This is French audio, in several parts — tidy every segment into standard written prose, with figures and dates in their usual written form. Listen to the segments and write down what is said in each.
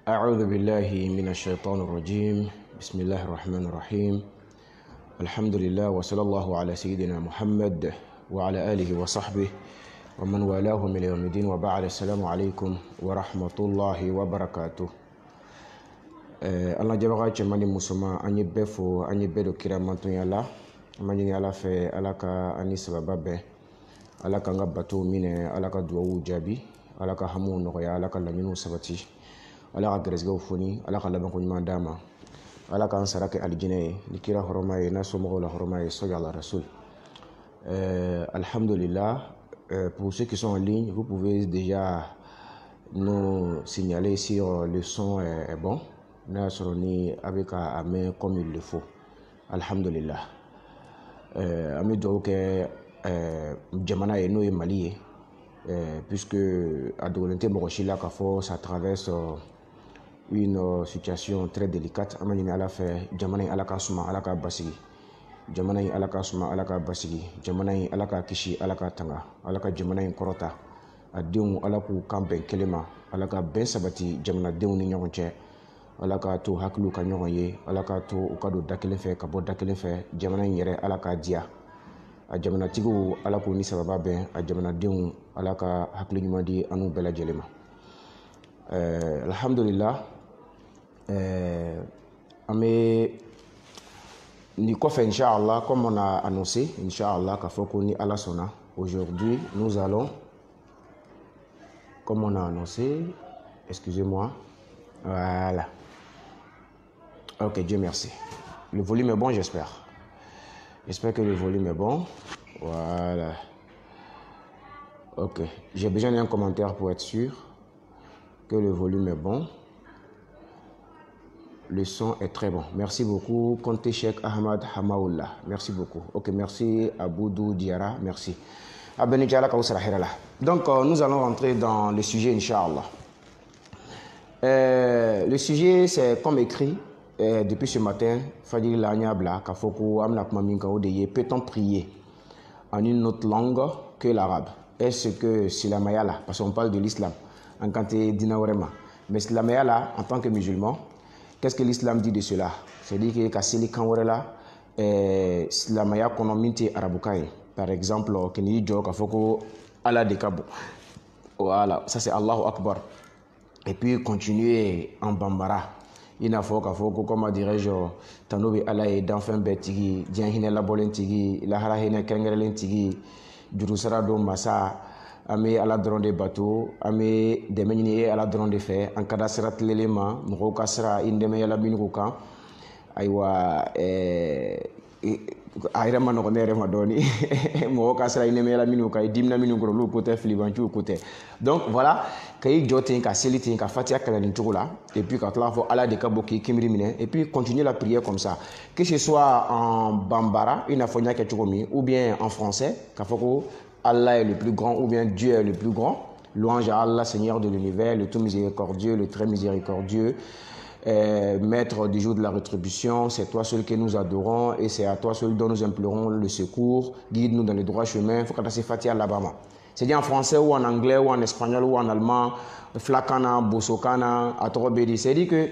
أعوذ بالله من الشيطان الرجيم بسم الله الرحمن الرحيم الحمد لله وصلى الله على سيدنا محمد وعلى آله وصحبه ومن والاه من يوم الدين وبعد السلام عليكم ورحمة الله وبركاته Allah jabaga cemani musuma anyi befo anyi bedo kiramantu yala amani yala fe alaka ani sababa be alaka ngabatu mine alaka duwa jabi alaka hamu noya alaka laminu sabati alaka gresgo foni alaka labanko nyuma dama alaka ansarake aljine likira horomaye naso mogola horomaye soya la rasul. Alhamdulillah, pour ceux qui sont en ligne, vous pouvez déjà nous signaler si le son est bon. Nous sommes avec la main comme il le faut. Alhamdulillah. Ami donc Djamana et nous Mali, puisque à Doulente Morochila Kafo, ça traverse une situation très délicate. Amani ala fait Djamana alaka suma alaka basigi. Djamana alaka suma alaka basigi. Djamana alaka kishi alaka tanga alaka Djamana korota. Adium alaku kamben kelema alaka ben sabati Djamana deun ni nyonche. Alaka to haklu ka ɲɔgɔn ye alaka to u ka don da kelen fɛ ka bɔ da kelen fɛ jamana in yɛrɛ ala ka diya a jamanatigiw ala k'u ni sababa bɛn a jamanadenw ala ka hakili ɲuman di anu bɛɛ lajɛlen ma. Alhamdulillah, an bɛ ni kɔfɛ inshallah comme on a annoncé inshallah k'a fɔ ko ni ala sɔnna aujourd'hui nous allons comme on a annoncé, excusez-moi, voilà. Ok, Dieu merci. Le volume est bon, j'espère. J'espère que le volume est bon. Voilà. Ok. J'ai besoin d'un commentaire pour être sûr que le volume est bon. Le son est très bon. Merci beaucoup. Conte Cheikh Ahmad Hamaoula. Merci beaucoup. Ok, merci Aboudou Diara. Merci. Donc, nous allons rentrer dans le sujet, Inch'Allah. Le sujet, c'est comme écrit depuis ce matin, Fadil Lanyabla, Kafoko, Amnak Maminka Odeye, peut-on prier en une autre langue que l'arabe? Est-ce que c'est la mayala? Parce qu'on parle de l'islam, en kanté dinawarema. Mais c'est la mayala, en tant que musulman, qu'est-ce que l'islam dit de cela? C'est-à-dire que Kasseli Kanwarela, la maya konominte arabukai. Par exemple, Kenidi Jo, Kafoko, Allah de Kabo. Voilà, ça c'est Allahu Akbar. Et puis continuer en bambara. Il n'a pas qu'à comment dirais-je, Tanobi Alaye d'enfin betigi, Dianhine la bolentigi, la harahine kengerelentigi, Jurusarado Massa, Amé à la drone des bateaux, Amé des meniniers à la drone des faits, en cadastrat l'élément, Mroka sera indemé à la minuka, Aïwa, Aïrama no connaît Ramadoni, Mroka sera indemé à la minuka, et Dimna minugro, côté Filibanchu côté. Donc voilà. Kayi jotin ka seliti ka fatia kala ni la et puis quand la fo ala de kaboki kimri mine et puis continuer la prière comme ça, que ce soit en bambara une afonia ketchoumi ou bien en français kafoko Allah est le plus grand ou bien Dieu est le plus grand, louange à Allah Seigneur de l'univers, le tout miséricordieux, le très miséricordieux, maître du jour de la rétribution, c'est toi seul que nous adorons et c'est à toi seul dont nous implorons le secours, guide-nous dans le droit chemin. Faut que fatia Alabama. C'est-à-dire en français ou en anglais ou en espagnol ou en allemand, flakana, bosokana, atorobedi. C'est-à-dire que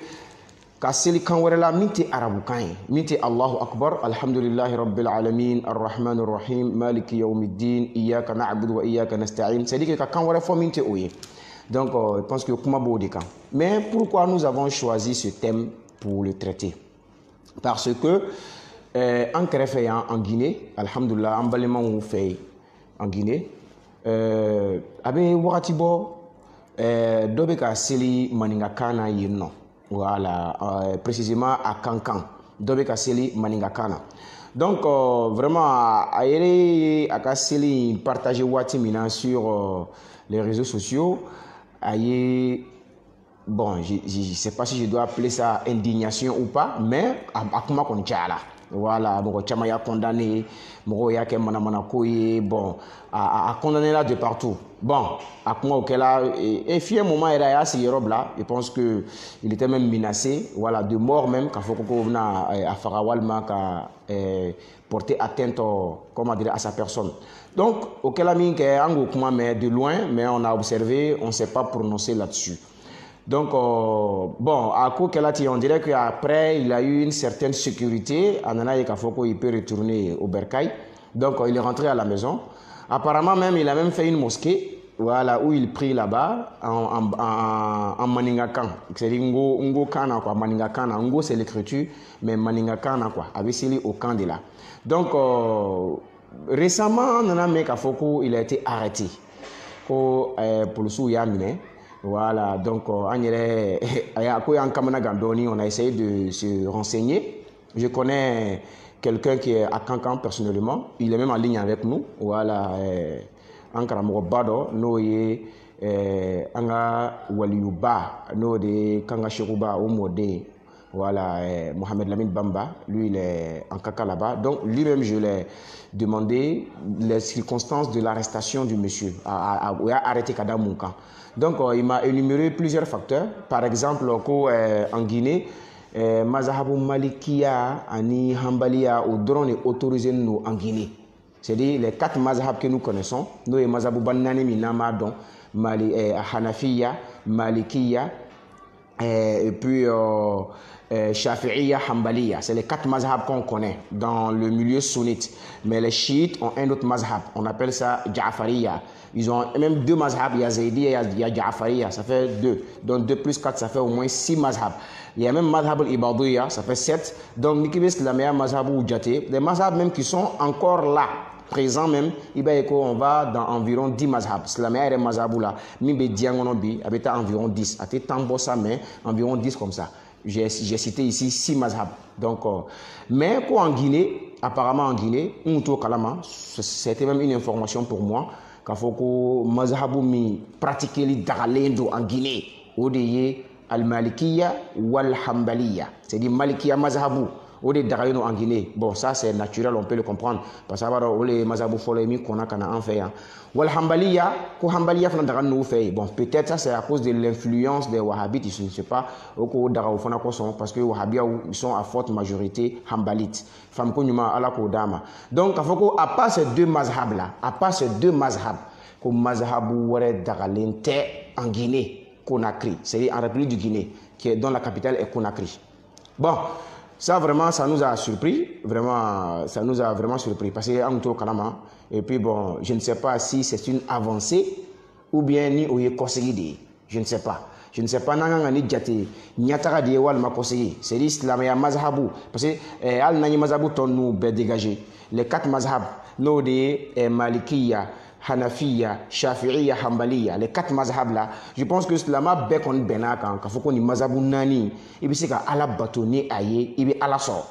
kaseli kanwarela miti arabukai, miti Allahu Akbar, alhamdulillahi rabbil alamin, ar-rahman ar-rahim, maliki yawmiddin, iyyaka na'budu wa iyyaka nasta'in. C'est-à-dire que kanware fo miti oye. Donc je pense que kuma bodeka. Mais pourquoi nous avons choisi ce thème pour le traiter? Parce que en Kéréféan en Guinée, alhamdulillah, en baléman ou fait en Guinée, abe wakati bo dɔ bɛ ka seli maninkakan na yen nɔ voilà précisément à Kankan dɔ bɛ ka seli maninkakan na donc vraiment a yɛrɛ a ka seli partager waati min na sur les réseaux sociaux a ye bon je sais pas si je dois appeler ça indignation ou pas mais a kuma kɔni cayala. Voilà, mɔgɔ caman y'a condamné, mɔgɔw y'a kɛ manamana ko ye, bon, a condamné là de partout. Bon, a kuma o kɛla et puis un moment yɛrɛ a y'a sigi yɔrɔ bila, je pense que il était même menacé, voilà, de mort même, k'a fɔ ko bɛna a faga walima ka porter atteinte, comment dire, à sa personne. Donc, au kɛla min kɛ an k'o kuma mɛn de loin, mais on a observé, on ne s'est pas prononcé là-dessus. Donc, bon, à Kokelati, on dirait qu'après, il a eu une certaine sécurité. Anana Yekafoko, il peut retourner au Bercail. Donc, il est rentré à la maison. Apparemment, même, il a même fait une mosquée. Voilà, où il prie là-bas en Maningakan. C'est-à-dire Ngo Kana, quoi. Maningakana. Ngo, c'est l'écriture, mais Maningakana, quoi. Avec celui au Kandela. Donc, récemment, Nana Mekafoko, il a été arrêté. Pour le sous-Yamine. Voilà, donc, on a essayé de se renseigner. Je connais quelqu'un qui est à Kankan personnellement. Il est même en ligne avec nous. Voilà. Ankara Bado, no ye anga waliuba, no de Kanga Shiruba ou Modé, voilà, Mohamed Lamine Bamba, lui il est en caca là-bas. Donc lui-même je l'ai demandé les circonstances de l'arrestation du monsieur, a arrêté Kadamunka. Donc il m'a énuméré plusieurs facteurs. Par exemple, en Guinée, Mazahabu Malikia, Ani Hambalia ou drone est autorisé nous en Guinée. C'est-à-dire les 4 mazhab que nous connaissons, nous les mazhabou Banani Minamadon, Hanafiya, Malikiya, et puis Shafi'iya, Hanbaliya. C'est les 4 mazhabs qu'on connaît dans le milieu sunnite. Mais les chiites ont un autre mazhab, on appelle ça Ja'fariya. Ils ont même 2 mazhabs, il y a Zaydiyya, il y a Ja'fariya, ça fait 2. Donc 2 plus 4, ça fait au moins 6 mazhabs. Il y a même mazhab al-Ibadiyya, ça fait 7. Donc Nikibis, la meilleure mazhab ou Djate, des mazhabs même qui sont encore là. Présent même, on va dans environ 10 mazhabs. C'est la meilleure mazhabou là. Mimbe Diangonobi, avec environ 10. À Tambosa, mais environ 10 comme ça. J'ai cité ici 6 mazhabs. Donc, mais quoi en Guinée, apparemment en Guinée, c'était même une information pour moi. Qu'il faut que mazhabou mi pratiquer les daralendo en Guinée. Odeye al-Malikiya ou al-Hambaliya. C'est-à-dire Malikiya mazhabou. Au des Darayno en Guinée, bon ça c'est naturel, on peut le comprendre. Parce que les mazabou folemi qu'on a en fait. Wal Hambaliya, ko Hambaliya fana daga nous fait. Bon peut-être ça c'est à cause de l'influence des Wahhabites, je ne sais pas. Au ko daga fana ko sont parce que Wahhabia ils sont à forte majorité Hambalites. Femme ko nyuma ala ko dama. Donc à part ces 2 mazhabs là, à part ces 2 mazhabs, ko mazhabou wore daga lente en Guinée, Conakry, c'est en République du Guinée, qui est dont la capitale est Conakry. Bon. Ça vraiment, ça nous a surpris, vraiment, ça nous a vraiment surpris parce que en Kalama. Et puis bon, je ne sais pas si c'est une avancée ou bien ni oye conseillé, je ne sais pas. Je ne sais pas nanga ni jate nyatara de wal ma conseillé. C'est l'islam ya mazhabou parce que al nani mazhabou ton nous be dégager. Les 4 mazhabs, no de Malikiya, Hanafiya, Shafi'iya, Hanbaliya, les 4 mazhabs là, je pense que cela m'a bécon benaka, quand faut qu'on y mazhabou nani, et puis c'est qu'à la bâtonner aïe, et puis à la sort.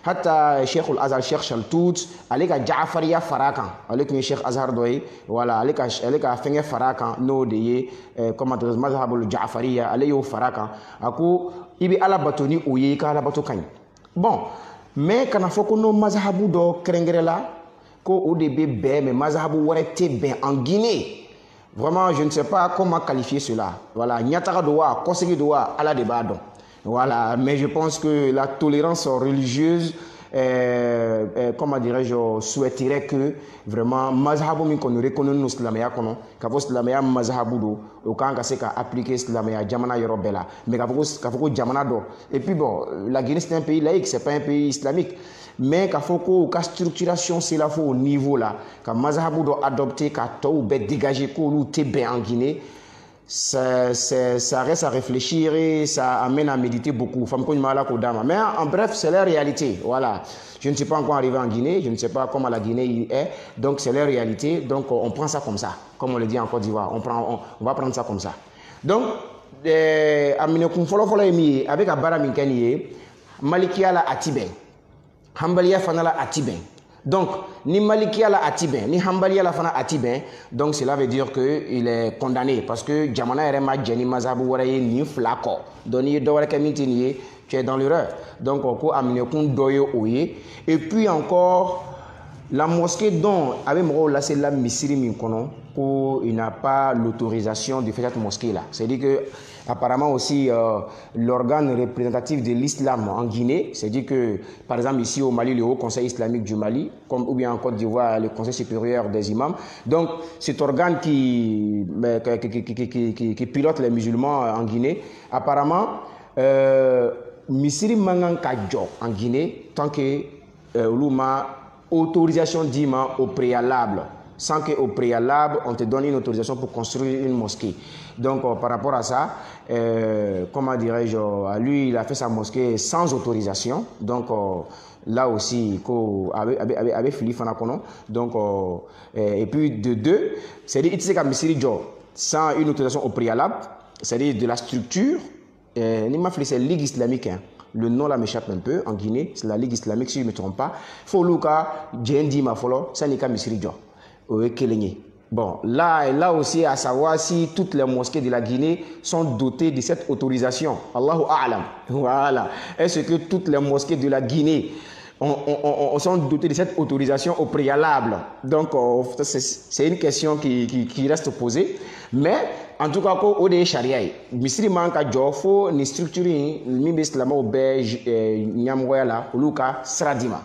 Hatta Cheikh al-Azhar, Cheikh Shaltout, avec Ja'fariya Farakan, avec le Cheikh Azhar Doye, voilà, avec Fenge Farakan, no de comment dire, mazhabul Ja'fariya, avec yo Farakan, ako, et puis à la bâtonner ouye, qu'à la bâtonner. Bon, mais quand faut qu'on no mazhabou do krengere là, au début, mais mazhabou warete ben en Guinée. Vraiment, je ne sais pas comment qualifier cela. Voilà, nyatara doa, conseiller doa, à la débat. Voilà, mais je pense que la tolérance religieuse, comment dirais-je, souhaiterait que vraiment mazhabou mi qu'on reconnaît nous islamia kono, kavo islamia mazhabou do, au cas où c'est appliquer islamia jamana yorobela, mais kavo jamana do. Et puis bon, la Guinée c'est un pays laïque, c'est pas un pays islamique. Mais qu'il faut que la structuration c'est là au niveau là, que mazhabou doit adopter, qu'à tout dégager qu'on nous t'es en Guinée, ça reste à réfléchir et ça amène à méditer beaucoup. Mais en bref, c'est la réalité. Voilà. Je ne suis pas encore arrivé en Guinée, je ne sais pas comment la Guinée est, donc c'est la réalité. Donc on prend ça comme ça, comme on le dit en Côte d'Ivoire. On va prendre ça comme ça. Donc, avec Abara Minkani, Malikia la Atibé. Hambaliya fana la atiben. Donc, ni Malikiya la atiben, ni Hambaliya la fana atiben. Donc, cela veut dire qu'il est condamné. Parce que Jamana Erema Djeni Mazabou Waraye ni flako. Donc, il y tu es dans l'erreur. Donc, on peut amener un doyo oye. Et puis encore, la mosquée dont, avec moi, là, c'est la Misiri Minkono, il n'a pas l'autorisation de faire cette mosquée là. C'est-à-dire que apparemment aussi l'organe représentatif de l'islam en Guinée. C'est-à-dire que, par exemple, ici au Mali, le Haut Conseil islamique du Mali, ou bien en Côte d'Ivoire, le Conseil supérieur des imams. Donc, cet organe qui pilote les musulmans en Guinée, apparemment, Misiri Mangan Kadjo en Guinée, tant que l'ouma autorisation d'imam au préalable. Sans qu'au préalable, on te donne une autorisation pour construire une mosquée. Donc, par rapport à ça, comment dirais-je, lui, il a fait sa mosquée sans autorisation. Donc, là aussi, avec Philippe Fanakono. Donc, et puis, de deux, c'est-à-dire, il s'est Misiri Djo, sans une autorisation au préalable, c'est-à-dire de la structure, c'est la Ligue islamique. Hein. Le nom là m'échappe un peu en Guinée, c'est la Ligue islamique, si je ne me trompe pas. Foluka, Djendi Mafolo, Sanika Misiri Djo. Bon, là aussi, à savoir si toutes les mosquées de la Guinée sont dotées de cette autorisation. Allahu A'lam. Voilà. Est-ce que toutes les mosquées de la Guinée sont dotées de cette autorisation au préalable? Donc, c'est une question qui reste posée. Mais, en tout cas, au des charia, Misri manka jofo ni structure ni bislama au belge nyamgoyala luka sradima.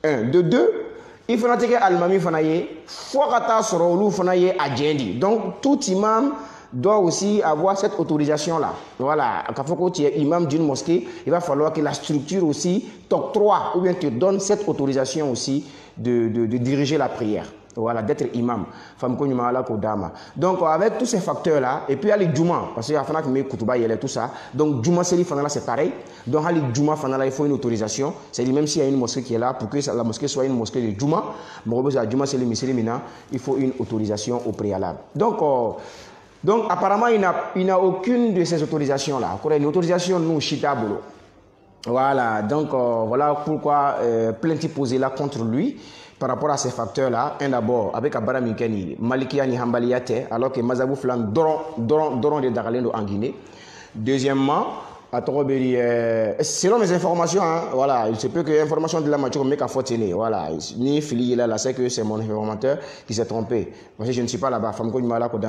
De deux. Il faut que Almami Fanaye, Fouakata Sorolu Fanaye Adjendi. Donc tout imam doit aussi avoir cette autorisation-là. Voilà, quand tu es imam d'une mosquée, il va falloir que la structure aussi t'octroie ou bien te donne cette autorisation aussi de diriger la prière. Voilà, d'être imam. Donc, avec tous ces facteurs-là, et puis, il y a les Djouma, parce qu'il y a tout ça. Donc, Djouma, c'est pareil. Donc, il il faut une autorisation. C'est-à-dire, même s'il y a une mosquée qui est là, pour que la mosquée soit une mosquée de Djouma, il faut une autorisation au préalable. Donc, apparemment, il n'a aucune de ces autorisations-là. Une autorisation, nous, Chita Bolo. Voilà, donc, voilà pourquoi plainte est posée là contre lui. Par rapport à ces facteurs-là, un d'abord, avec Abara Mikeni, Malikia ni Hambaliate, alors que Mazabou Flan doron de Dagalendo en Guinée. Deuxièmement, selon mes informations, hein, voilà, il se peut que l'information de la mature me qu'a fauté. Voilà, ni filié là, c'est que c'est mon informateur qui s'est trompé. Parce que je ne suis pas là-bas,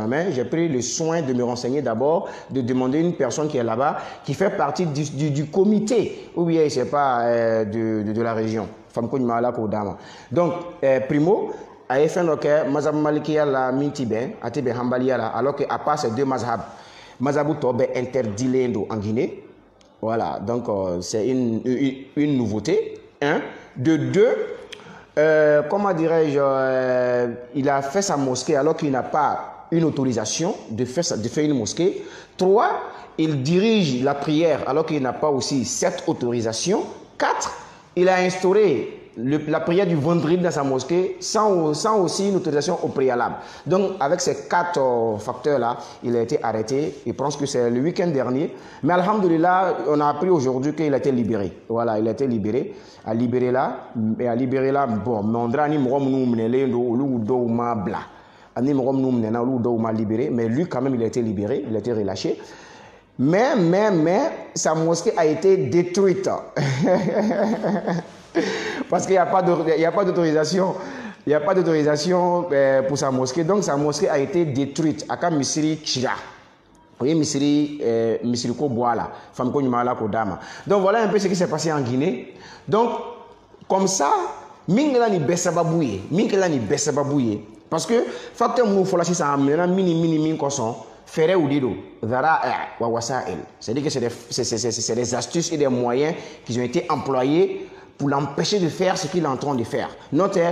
mais j'ai pris le soin de me renseigner d'abord, de demander une personne qui est là-bas, qui fait partie du comité, ou bien, je ne sais pas, de la région. Donc, primo, a fait que Mazab Malikia la Mintibe, Atebe Hambaliala, alors qu'à part ces deux Mazhab, Mazabou Tobe interdit l'Indo en Guinée. Voilà, donc c'est une nouveauté. Un. De deux, comment dirais-je, il a fait sa mosquée alors qu'il n'a pas une autorisation de faire une mosquée. Trois, il dirige la prière alors qu'il n'a pas aussi cette autorisation. Quatre, il a instauré la prière du vendredi dans sa mosquée sans aussi une autorisation au préalable. Donc, avec ces quatre facteurs-là, il a été arrêté. Je pense que c'est le week-end dernier. Mais alhamdoulilah, on a appris aujourd'hui qu'il a été libéré. Voilà, il a été libéré. À libérer là, bon, mais on dirait libéré. Mais lui, quand même, il a été libéré. Il a été relâché. Mais, sa mosquée a été détruite. Parce qu'il n'y a pas d'autorisation. Il n'y a pas d'autorisation pour sa mosquée. Donc, sa mosquée a été détruite. Aka Misiri Chira. Vous voyez, Misiri Ko Boala. Femme Konyumala Kodama. Donc, voilà un peu ce qui s'est passé en Guinée. Donc, comme ça, Mingelani Bessababouye. Parce que, facteur Moufolachi, ça a mini koson. Ferre ou dido, Zara Wawasa'el. C'est-à-dire que c'est des astuces et des moyens qui ont été employés pour l'empêcher de faire ce qu'il est en train de faire. Notez,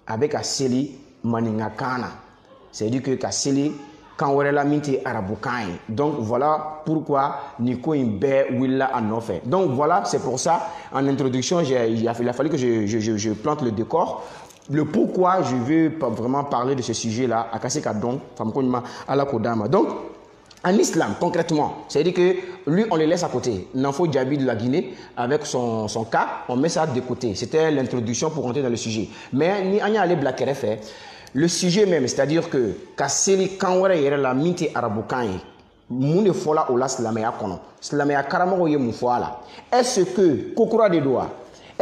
avec Asseli Maningakana. C'est-à-dire que Kasseli, quand on a la minti araboukain. Donc voilà pourquoi Nico Imbe Willa en fait. Donc voilà, c'est pour ça, en introduction, il a fallu que je plante le décor. Le pourquoi je veux vraiment parler de ce sujet-là, à Kassé Kadon, à la Kodama. Donc, en islam, concrètement, c'est-à-dire que lui, on le laisse à côté. Nanfo Djabi de la Guinée, avec son cas, on met ça de côté. C'était l'introduction pour rentrer dans le sujet. Mais, ni Anya Ale Blakere fait, le sujet même, c'est-à-dire que Kasseli Kanwere Yere la Minti Araboukan, Moune Fola Ola Slamea Kono, Slamea Karamo Ye Moufoala. Est-ce que, Kokura de Doa,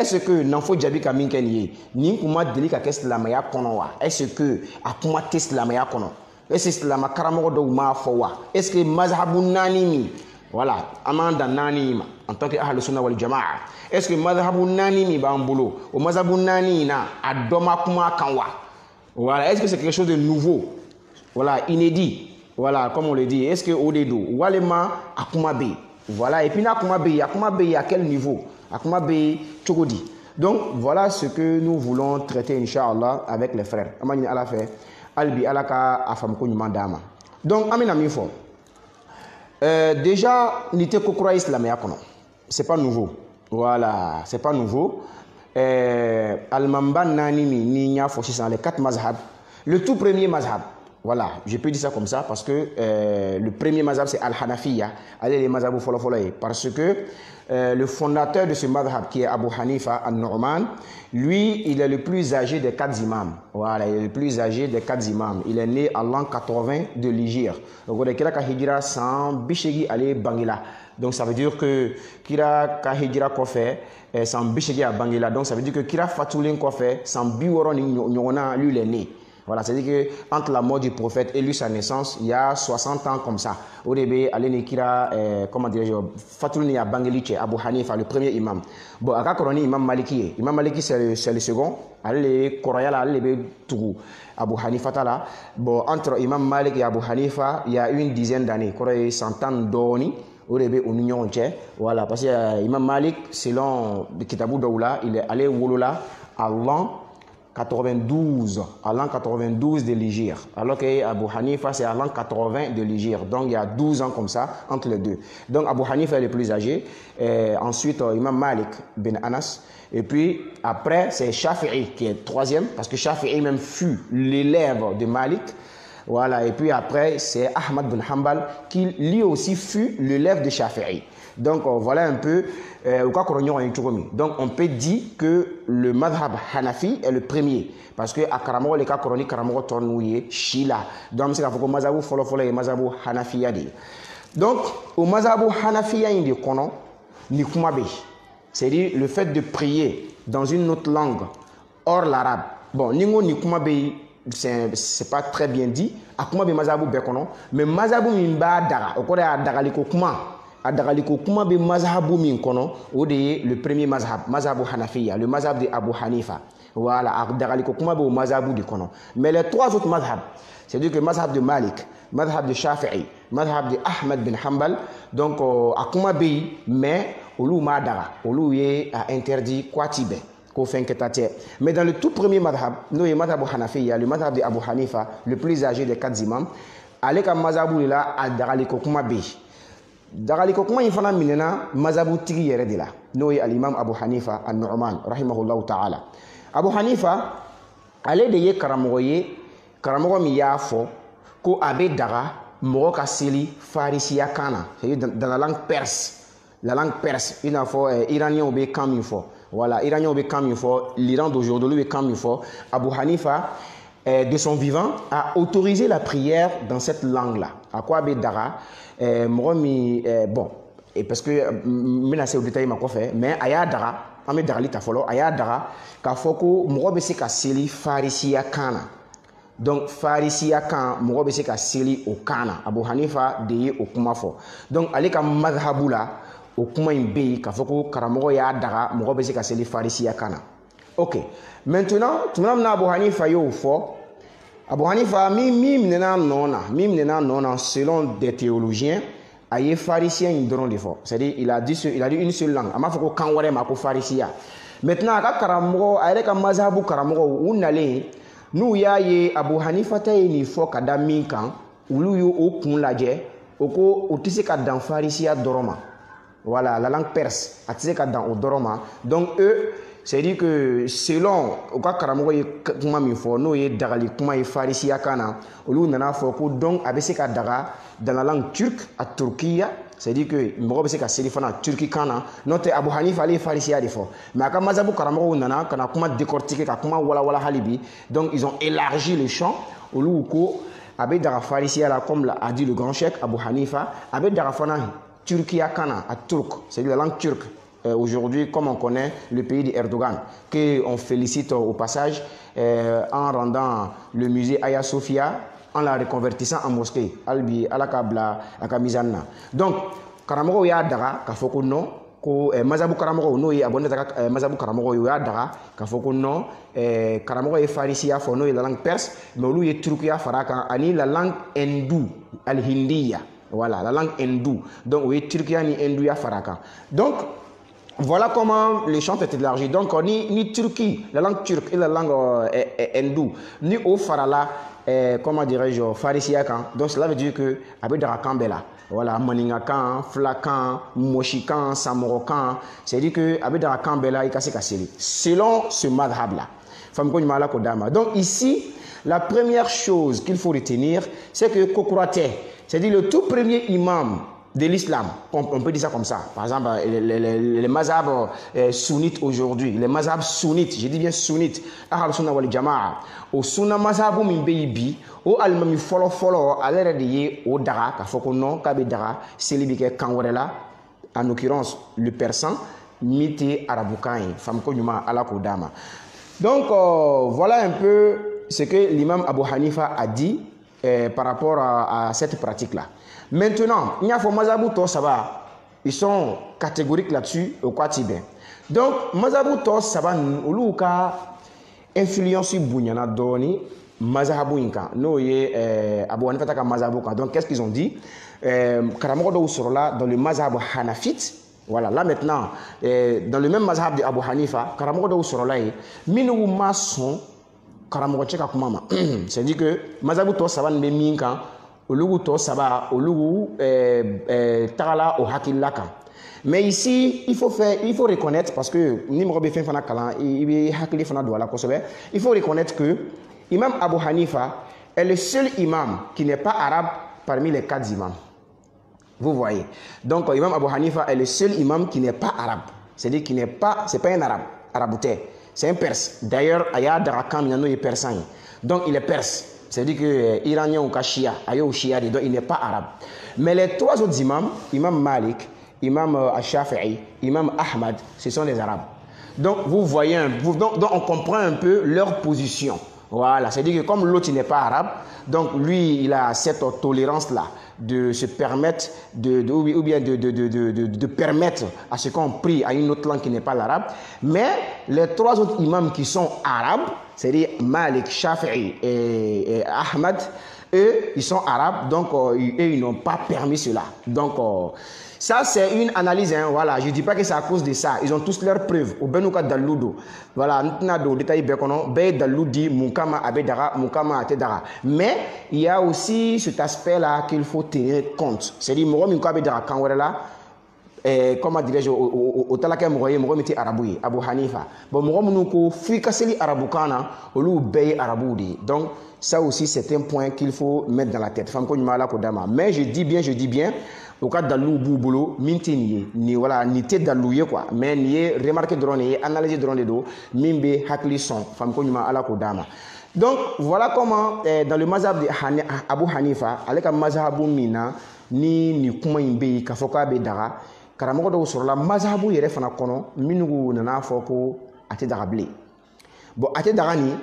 est-ce que n'enfo jabi ka min kɛ nin ye nin kuma deli ka kɛ silamɛya kɔnɔ wa est-ce que a kuma tɛ silamɛya kɔnɔ est-ce que silama karamɔgɔ dɔw m'a fɔ wa est-ce que mazhabu naani min voilà an b'an dan naani ma en tant que ahlu sunna wal jamaa est-ce que mazhabu naani min b'an bolo o mazhabu naani na a dɔ ma kuma kan wa voilà est-ce que c'est quelque chose de nouveau voilà inédit voilà comme on le dit est-ce que o de do walima a kuma bɛ yen voilà et puis n'a kuma bɛ yen a kuma bɛ yen à quel niveau a kuma bɛ yen cogo di donc voilà ce que nous voulons traiter inchallah avec les frères an b'a ɲini ala fɛ hali bi ala ka a faamuko ɲuman d'an ma donc an bɛna min fɔ déjà nin tɛ ko kura ye silamɛya kɔnɔ c'est pas nouveau voilà c'est pas nouveau alimamiba naani min ni y'a fɔ sisan les 4 mazhab le tout premier mazhab voilà je peux dire ça comme ça parce que le premier mazhab c'est al-Hanafiya ale les mazhabu fɔlɔ-fɔlɔ ye parce que le fondateur de ce mazhab qui est Abu Hanifa al-Nu'man lui il est le plus âgé des 4 imams voilà il est le plus âgé des 4 imams il est né à l'an 80 de l'Hégire donc de kira ka hijira 180 ale bangila donc ça veut dire que kira ka hijira kɔfɛ 180 a bangila donc ça veut dire que kira fatulen kɔfɛ 160 ni ɲɔgɔnna lui il est né. Voilà, c'est-à-dire qu'entre la mort du prophète et lui sa naissance, il y a 60 ans comme ça. Au début, Alé Kira, comment dirais-je, Fatoulni a Bangeliche, Abu Hanifa, le premier imam. Bon, à Koroni, imam Maliki. Imam Maliki, c'est le second. Allez, Koraya, allez, Tougou. Abu Hanifa, là. Bon, entre imam Malik et Abu Hanifa, il y a une dizaine d'années. Koraya, 100 ans d'Oni. Au début, on union entière. Voilà, parce que imam Malik, selon le Kitabou Daoula, il est allé Wolola à l'an 92, à l'an 92 de l'Hégire. Alors que Abu Hanifa, c'est à l'an 80 de l'Hégire. Donc, il y a 12 ans comme ça entre les deux. Donc, Abu Hanifa est le plus âgé. Ensuite, Imam Malik bin Anas. Et puis, après, c'est Shafi'i qui est troisième, parce que Shafi'i même fut l'élève de Malik. Voilà. Et puis après, c'est Ahmad bin Hanbal qui lui aussi fut l'élève de Shafi'i. Donc, voilà un peu. Donc, on peut dire que le madhab Hanafi est le premier. Parce que à Karamoro, les cas coroniques, Karamoro Tornouye, Shila. Donc, c'est la fois que Mazabu Folofolo et Mazabu Hanafiya. Donc, au Mazabu Hanafiya, il y a ni kumabe. C'est-à-dire le fait de prier dans une autre langue hors l'arabe. Bon, ningo ni kumabe, c'est pas très bien dit. A kumabe Mazabu Bekono. Mais Mazabu Mimba Dara, au Korea Dagaliko Kuma. Adagaliko kuma be mazhabu min kono o de le premier mazhab mazhabu Hanafiya le mazhab de Abu Hanifa voilà adagaliko kuma be mazhabu de kono mais les 3 autres mazhabs c'est-à-dire que mazhab de Malik mazhab de Shafi'i mazhab de Ahmad bin Hanbal donc akuma be mais olu ma daga olu ye a interdit kwatibe ko fenketate mais dans le tout premier mazhab no ye mazhabu Hanafiya le mazhab de Abu Hanifa le plus âgé des 4 imams aleka mazhabu la adagaliko kuma be dagaliko kuma in fana minena mazabu tigi yɛrɛ de la n'o ye al-imam Abu Hanifa an-Nu'man rahimahullahu ta'ala Abu Hanifa ale de ye karamɔgɔ ye karamɔgɔ min y'a fɔ ko a bɛ daga mɔgɔ ka seli farisiya kan na c'est dans la langue perse i n'a fɔ iraniyɛnw bɛ kan min fɔ voilà iraniyɛnw bɛ kan min fɔ l'Iran d'aujourd'hui bɛ kan min fɔ Abu Hanifa de son vivant a autorisé la prière dans cette langue là à quoi bɛ daga bon et parce que mina se au détail ma ko fɛ mais a y'a daga an bɛ dagali ta fɔlɔ a y'a daga k'a fɔ ko mɔgɔ bɛ se ka seli farisiya kan na donc farisiya kan mɔgɔ bɛ se ka seli o kan na Abu Hanifa de ye o kuma fɔ donc ale ka madhabu la o kuma in bɛ yen k'a fɔ ko karamɔgɔ y'a daga mɔgɔ bɛ se ka seli farisiya kan na ok maintenant tuma min na Abu Hanifa y'o fɔ Abu Hanifa min minɛna nɔ na selon des théologiens a ye pharisien in dɔrɔn de fɔ c'est-à-dire il a dit une seule langue a m'a fɔ ko kan wɛrɛ ma ko pharisiya maintenant a ka karamɔgɔ a yɛrɛ ka mazhabu karamɔgɔw u nalen n'u y'a ye Abu Hanifa ta ye nin fɔ ka da min kan olu ye o kun lajɛ o ko o tɛ se ka dan pharisiya dɔrɔn ma voilà la langue perse a tɛ se ka dan o dɔrɔn ma donc eux c'est-à-dire que selon u ka karamɔgɔ ye kuma min fɔ n'o ye dagali kuma ye farisiya kan na olu nana fɔ ko donc a bɛ se ka daga dans la langue turque à Turquie c'est-à-dire que mɔgɔ bɛ se ka seli fana turki kan na n'o tɛ Abu Hanifa ale ye farisiya de fɔ mais a ka mazhabu karamɔgɔw nana ka na kuma décortiquer ka kuma walawala hali bi donc ils ont élargi le champ olu ko a bɛ daga farisiya la comme a dit le grand cheikh Abu Hanifa a bɛ daga fana turkiya kan na à turc c'est-à-dire la langue turque aujourd'hui, comme on connaît le pays d'Erdogan, qu'on félicite au passage en rendant le musée Hagia Sophia, en la reconvertissant en mosquée. Albi, Alakabla, Akamizana. Donc, Karamogo ya daga, Kafoko non, ko Mazabu Karamogo, no ye abonné Mazabu Karamogo ya daga, Kafoko non, Karamogo est pharisia, fono la langue perse, mais lui est turquia faraka, ani la langue hindoue, al-hindiya. Voilà, la langue hindoue. Donc, oui, turquia ni hindouya faraka. Donc, voilà comment les champs étaient élargis. Donc, ni Turquie, la langue turque et la langue hindoue, ni au farala, comment dirais-je, pharisiakan. Donc, cela veut dire que, Abedara Kambela, voilà, Maningakan, Flakan, Moshikan, Samorokan, c'est-à-dire que Abedara Kambela est cassé. Selon ce madhab-là. Donc, ici, la première chose qu'il faut retenir, c'est que Kokurate, c'est-à-dire le tout premier imam de l'islam, on peut dire ça comme ça. Par exemple, les mazhabs sunnites aujourd'hui, les mazhabs sunnites, je dis bien sunnites, Ahl Sunna wal Jama'a, au sunna mazhabu min beyibi, au almami folo à l'air de au dara, ka foko non, kabe dara, selibike kanwarela, en l'occurrence le persan, miti araboukain, femme konyuma ala kodama. Donc, voilà un peu ce que l'imam Abu Hanifa a dit par rapport à cette pratique-là. Maintenant, il y a des mazhabou to saba, ils sont catégoriques là-dessus au quotidien. Donc, mazhabou to saba, ou ka influence bunyana doni mazhabou inka. No ye Abu Hanifa taka mazhabou ka. Donc, qu'est-ce qu'ils ont dit? Karamogo do usorola dans le mazhab hanafite. Voilà, là maintenant, dans le même mazhab de Abu Hanifa, Karamogo do usorola ye, minou mason Karamogo cheka kumama. C'est-à-dire que mazhabou to saba ne minka. Olugu to saba, olugu tagala au hakilaka. Mais ici, il faut reconnaître, parce que il faut reconnaître que Imam Abu Hanifa est le seul imam qui n'est pas arabe parmi les 4 imams. Vous voyez. Donc, Imam Abu Hanifa est le seul imam qui n'est pas arabe. C'est-à-dire qu'il n'est pas, c'est pas un arabe, arabouté. C'est un perse. D'ailleurs, Aya Darakam Yano est persan. Donc, il est perse. C'est-à-dire que Iranien ou Kashia, Ayo Shia, il n'est pas arabe. Mais les 3 autres imams, Imam Malik, Imam Shafi'i, Imam Ahmad, ce sont des arabes. Donc vous voyez, donc on comprend un peu leur position. Voilà, c'est-à-dire que comme l'autre n'est pas arabe, donc lui il a cette tolérance-là de se permettre de permettre à ce qu'on prie à une autre langue qui n'est pas l'arabe. Mais les 3 autres imams qui sont arabes, c'est-à-dire Malik, Shafi'i et Ahmad, eux, ils sont arabes, donc ils n'ont pas permis cela. Donc, ça, c'est une analyse. Hein, voilà, je ne dis pas que c'est à cause de ça. Ils ont tous leurs preuves. Au Benouka Daloudo. Voilà, nous avons des détails. Daloudi, Moukama, Abedara, Moukama, Atedara. Mais il y a aussi cet aspect-là qu'il faut tenir compte. C'est-à-dire, Moukama, Abedara, Kanwarela. Comment dirais-je, au talaka mogoye meti arabouye Abu Hanifa bon mogo fikaseli araboukana olu beye araboudi. Donc ça aussi c'est un point qu'il faut mettre dans la tête fam ko nyumala ko dama. Mais je dis bien au cas dalou boubolo minti ni voilà ni té dalouye quoi, mais ni remarquer drone et analyser drone do mimbe hakli son fam ko nyumala ko dama. Donc voilà comment dans le mazhab de Abu Hanifa avec un mazhabu mina ni kuma imbe ka foka be dara Karamogo do sur la mazhabu yere fana kono minugu nana foko ate darable. Bon ate darani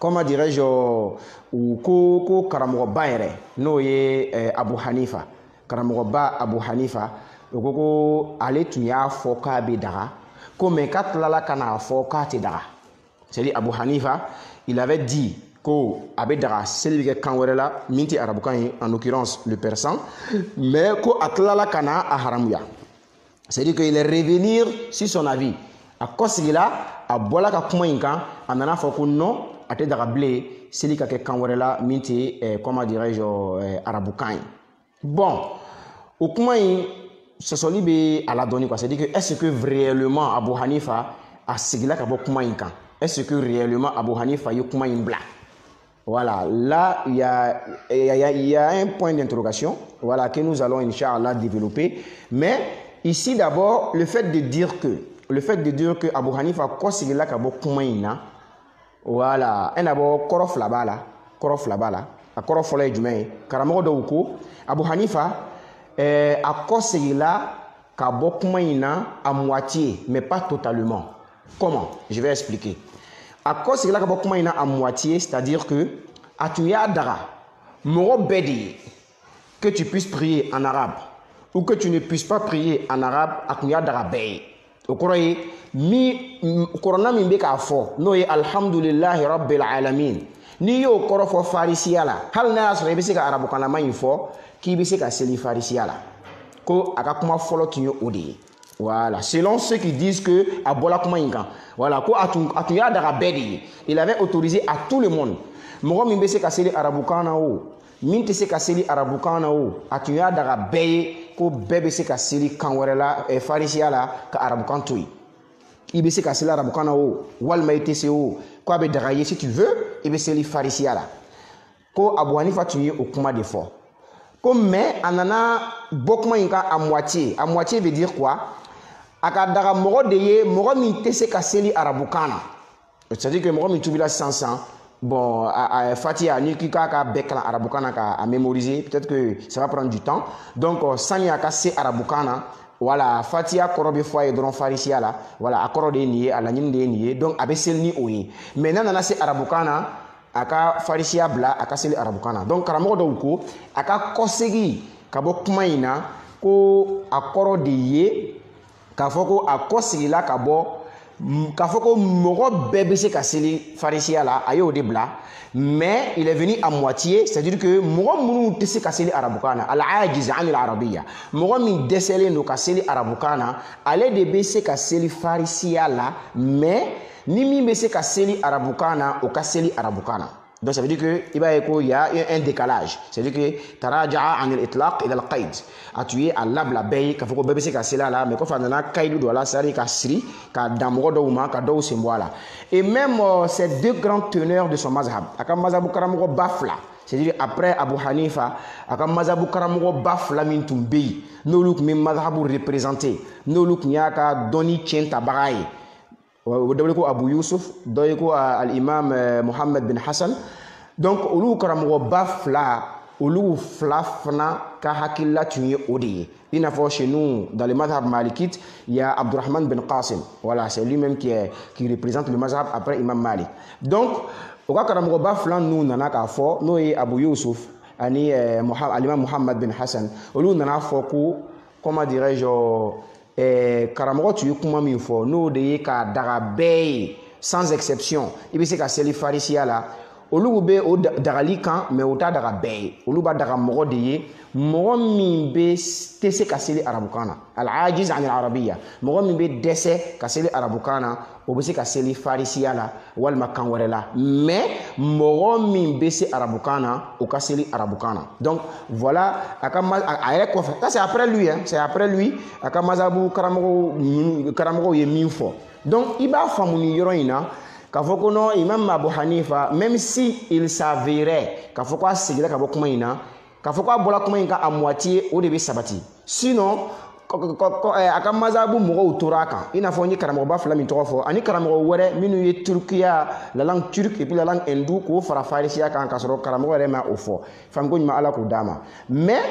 comment dirais-je ou ko Karamogo bayre no ye Abu Hanifa. Karamogo ba Abu Hanifa ko ale tunya foka be dara comme kat lala kana foka te dara. C'est-à-dire Abu Hanifa, il avait dit ko abedara celui qui kanwerela minti arabukan en l'occurrence le persan mais ko atlala kana a haramuya. C'est-à-dire qu'il est revenir sur son avis. À cause de là, à bola ka kuma inkan, en allant faire que non, à te darabler, c'est lui qui a kanwerela minti, comment dirais-je, araboukan. Bon, au kuma ce sont libé à la donner quoi. C'est-à-dire que est-ce que réellement Abu Hanifa a sigla ka bo kuma inkan? Est-ce que réellement Abu Hanifa y kuma in bla? Voilà, là il y a un point d'interrogation, voilà que nous allons Inch'Allah développer, mais ici d'abord, le fait de dire que Abu Hanifa considère là qu'Abu Koumaïna, voilà, un d'abord korof là-bas, à korof là du main, Karamogo Douko, Abu Hanifa a considéré là ka bɔ kuma in na à moitié mais pas totalement. Comment? Je vais expliquer. À cause que la ka bɔ kuma in na à moitié, c'est-à-dire que a tun y'a daga mɔgɔ bɛɛ de ye que tu puisses prier en arabe ou que tu ne puisses pas prier en arabe, a tun y'a daga bɛɛ ye. O kɔrɔ ye kɔrɔna min bɛ k'a fɔ n'o ye alhamdulillahi rabbil alamin. N'i y'o kɔrɔ fɔ farisiya la hali n'a y'a sɔrɔ i bɛ se ka arabukanama in fɔ k'i bɛ se ka seli farisiya la ko a ka kuma fɔlɔ tun ye o de ye. Voilà, selon ceux qui disent que a bɔla kuma in kan, voilà, ko a tun y'a daga bɛɛ de ye. Il avait autorisé à tout le monde. Mɔgɔ min bɛ se ka seli arabukan na o min tɛ se ka seli arabukan na o a tun y'a daga bɛɛ ye ko bɛɛ bɛ se ka seli kan wɛrɛ la farisiya la ka arabukan to yen. I bɛ se ka seli arabukan na o walima i tɛ se o ko a bɛ daga ye si tu veux i bɛ seli farisiya la ko Abu Hanifa tun ye o kuma de fɔ ko mais a nana bɔ kuma in kan à moitié. À moitié veut dire quoi? A ka daga mɔgɔ de ye mɔgɔ min tɛ se ka seli arabukan na. C'est-à-dire que mɔgɔ min tubila sisan bon Fatiha ni k'i k'a ka bɛɛ kalan arabukan na k'a mémoriser, peut-être que ça va prendre du temps. Donc sani a ka se arabukan na, voilà, Fatiha kɔrɔ bɛ fɔ a ye dɔrɔn farisiya la, voilà, a kɔrɔ de ye nin ye, a laɲini de ye nin ye, donc a bɛ seli ni o ye. Mais n'a nana se arabukan na, a ka farisiya bila, a ka seli arabukan na. Donc karamɔgɔ dɔw ko a ka kɔsegi ka bɔ kuma in na ko a kɔrɔ de ye k'a fɔ ko a kɔsegila ka bɔ k'a fɔ ko mɔgɔ bɛɛ bɛ se ka seli farisiya la, a y'o de bila, mais il est venu à moitié, c'est-à-dire que mɔgɔ minnu tɛ se ka seli arabukan na, al-ajiz anil arabiya, mɔgɔ min dɛsɛlen don ka seli arabukan na, ale de bɛ se ka seli farisiya la, mais ni min bɛ se ka seli arabukan na, o ka seli arabukan na. Donc ça veut dire que il y a un décalage. C'est-à-dire que taraja'a anil itlaq ila al-qaid. A tué à l'abla bay ka foko bébé se ka sela là mais ko fa nana kaidu do la sari ka sri ka damogo do ma ka do semboala. Et même ces deux grands teneurs de son mazhab, aka mazhabu karamogo bafla. C'est-à-dire après Abu Hanifa, aka mazhabu karamogo bafla min tumbi, no look min mazhabu représenté, no look nyaka doni chenta bagaye. Ko Abu Yusuf, ko al-Imam Muhammad bin Hassan. Donc olu karamogo bafla, olu flafna ka hakilla tuye odi. Il n'a pas chez nous dans le mazhab malikite, il y a Abdurrahman bin Qasim. Voilà, c'est lui-même qui représente le mazhab après Imam Malik. Donc au cas karamogo bafla nous nana ka fo, no e Abu Yusuf ani al-Imam Muhammad bin Hassan. Olu nana fo ko comment dirais-je karamɔgɔ tun ye kuma min fɔ n'o de ye ka daga bɛɛ ye sans exception i bɛ se ka seli farisiya la olu bɛ o dagali kan mais o t'a daga bɛɛ ye olu b'a daga mɔgɔ de ye mɔgɔ min tɛ se ka seli arabukan na al-ajiz anil arabiya mɔgɔ min bɛ dɛsɛ ka seli arabukan na o bɛ se ka seli farisiya la walima kan wɛrɛ la mais mɔgɔ min bɛ se arabukan na o ka seli arabukan na donc voilà a yɛrɛ kɔfɛ ça c'est après lui hein c'est après lui a ka mazhabu karamɔgɔw ye min fɔ donc i b'a faamu nin yɔrɔ in na k'a fɔ ko non Imam Abu Hanifa même si il s'avérait k'a fɔ ko a seginna ka bɔ kuma in na k'a fɔ ko a bɔra kuma in kan à moitié o de bɛ sabati sinon a ka mazhabu mɔgɔw tora a kan i n'a fɔ n ye karamɔgɔba fila min tɔgɔ fɔ ani karamɔgɔ wɛrɛ minnu ye turkiya la langue turque et puis la langue hindoue k'o fara farisiya kan k'a sɔrɔ karamɔgɔ yɛrɛ ma o fɔ faamuko ɲuman ala k'o d'a ma mais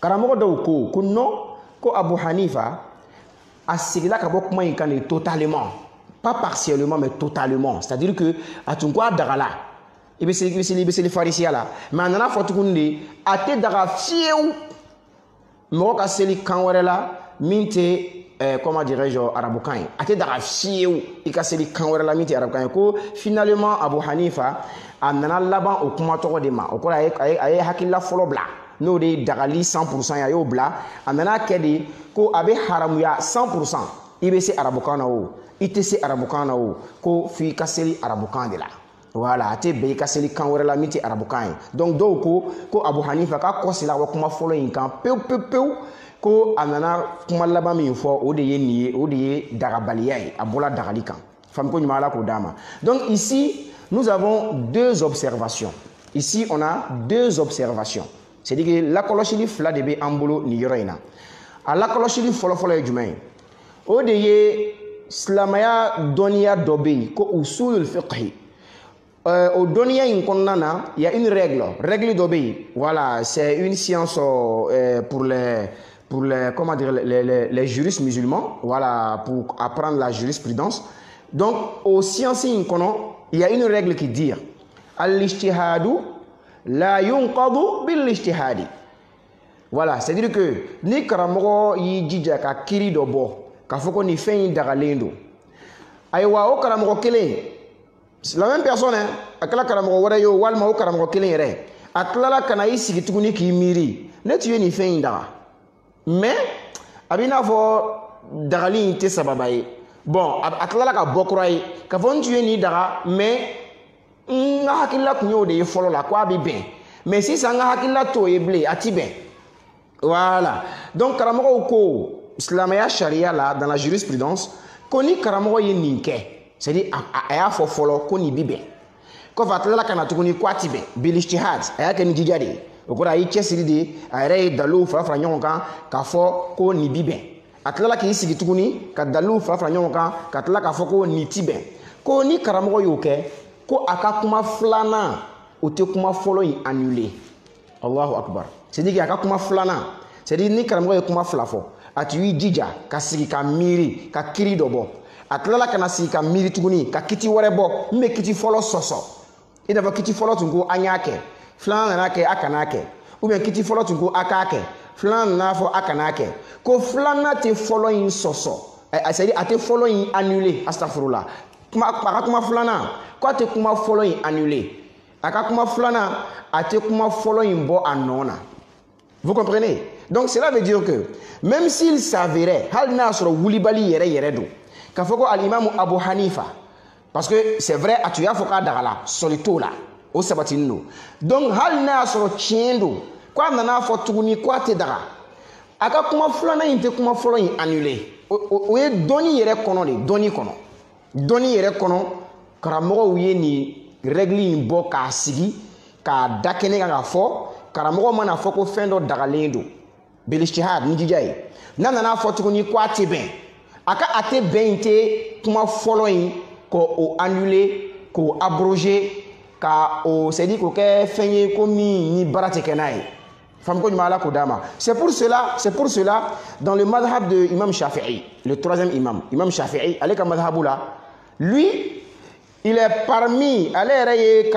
karamɔgɔ dɔw ko non ko Abu Hanifa a seginna ka bɔ kuma in kan de totalement pas partiellement mais totalement c'est-à-dire que a tun ko a dagala i bɛ seli farisiya la mais a nana fɔ tuguni de a tɛ daga fiyewu mɔgɔ ka seli kan wɛrɛ la min tɛ comment dirais-je arabukan ye a tɛ daga fiyewu i ka seli kan wɛrɛ la min tɛ arabukan ye ko finalement Abu Hanifa a nana laban o kuma tɔgɔ de ma o kɔrɔ a ye hakilila fɔlɔ bila n'o de ye dagali 100% ye a y'o bila a nana kɛ de ko a bɛ haramuya 100% i bɛ se arabukan na o i tɛ se arabukan na o ko f'i ka seli arabukan de la voilà a tɛ bɛn i ka seli kan wɛrɛ la min tɛ arabukan ye donc dɔw ko Abu Hanifa k'a kɔsila a bɛ kuma fɔlɔ in kan pewu ko a nana kuma laban min fɔ o de ye nin ye o de ye dagabaliya ye a bɔra dagali kan faamuko ɲuman ala k'o d'a ma donc ici nous avons deux observations ici on a deux observations c'est-à-dire que lakɔlɔsili fila de bɛ an bolo nin yɔrɔ in na a lakɔlɔsili fɔlɔfɔlɔ ye jumɛn ye o de ye silamɛya dɔnniya dɔ bɛ yen ko usulul fiqh au dɔnniya in kɔnɔna na il y a une règle dɔ bɛ yen voilà c'est une science pour les, comment dire, les juristes musulmans, voilà, pour apprendre la jurisprudence. Donc, aux sciences, il y a une règle qui dit al-ijtihadu la yunqadu bil-ijtihadi. Voilà, c'est-à-dire que ni karamogo yi jija ka kiri do bo, ka foko ni fen dagalendo. Aywa o karamogo kelen, la même personne, hein, akala karamogo wara yo walma o karamogo kelen yere. Atlala kana yi sigi tuguni ki miri, ne tuye ni fen daga. Mais abina fo dagali te sababaye. Bon, atlala ka bokura yi, ka fon tuye ni daga, mais nga hakilla kunyo de folo la kwa bi ben. Mais si ça nga hakilla to e ble ati ben. Voilà. Donc karamogo ko islamaya sharia là dans la jurisprudence, koni karamogo yi ninke. C'est-à-dire aya fo folo koni bi ben. Ko fatala kana tukuni kwati ben, bil ijtihad, aya ken jijade. Okora yi chesiri de ayre dalu fra nyonka ka fo ko ni bi ben. Atlala ki sigi tukuni ka dalu fra nyonka ka tla ka fo ko ni ti ben. Ko ni karamogo yo ke ko aka kuma flana o te kuma folo yi annulé. Allahu akbar. C'est-à-dire qu'il y a kuma flana. C'est-à-dire ni karamogo yi kuma flafo. Atu yi jija ka sigi ka miri ka kiri dobo. Atlala kana sigi ka miri tuguni ka kiti warebo mbe kiti folo soso. Ida va kiti folo tungo anyake. Flana na ke akanake. Ou bien kiti folo tungo akake. Flana na fo akanake. Ko flana te folo yi soso. C'est-à-dire ate folo yi annulé. Astaghfirullah. Kuma flana. Quoi te kuma folo yi annulé. Aka kuma flana ate kuma folo yi bo anona. Vous comprenez? Donc cela veut dire que même s'il s'avérait hal na sur wulibali yere do. Ka foko al imam Abu Hanifa parce que c'est vrai atuya foka dagala solito là au sabatino. Donc hal na sur chiendo quoi nana fo tuguni quoi te daga. Aka kuma flana inte kuma folo yi annulé. O ye doni yere kono de doni kono. Doni yere kono karamogo wiye ni règle bo ka sigi ka dakene ka fo karamogo mana fo ko fendo dagalendo bil ijtihad ni jijay nana fo tuguni kwati ben aka ate bente kuma following ko o annuler ko abroger ka o c'est dit ko ke fenye ko mi ni barate kenai fam ko mala ko dama c'est pour cela dans le madhhab de Imam Shafi'i le troisième imam Shafi'i aleka madhhabu là lui il est parmi allez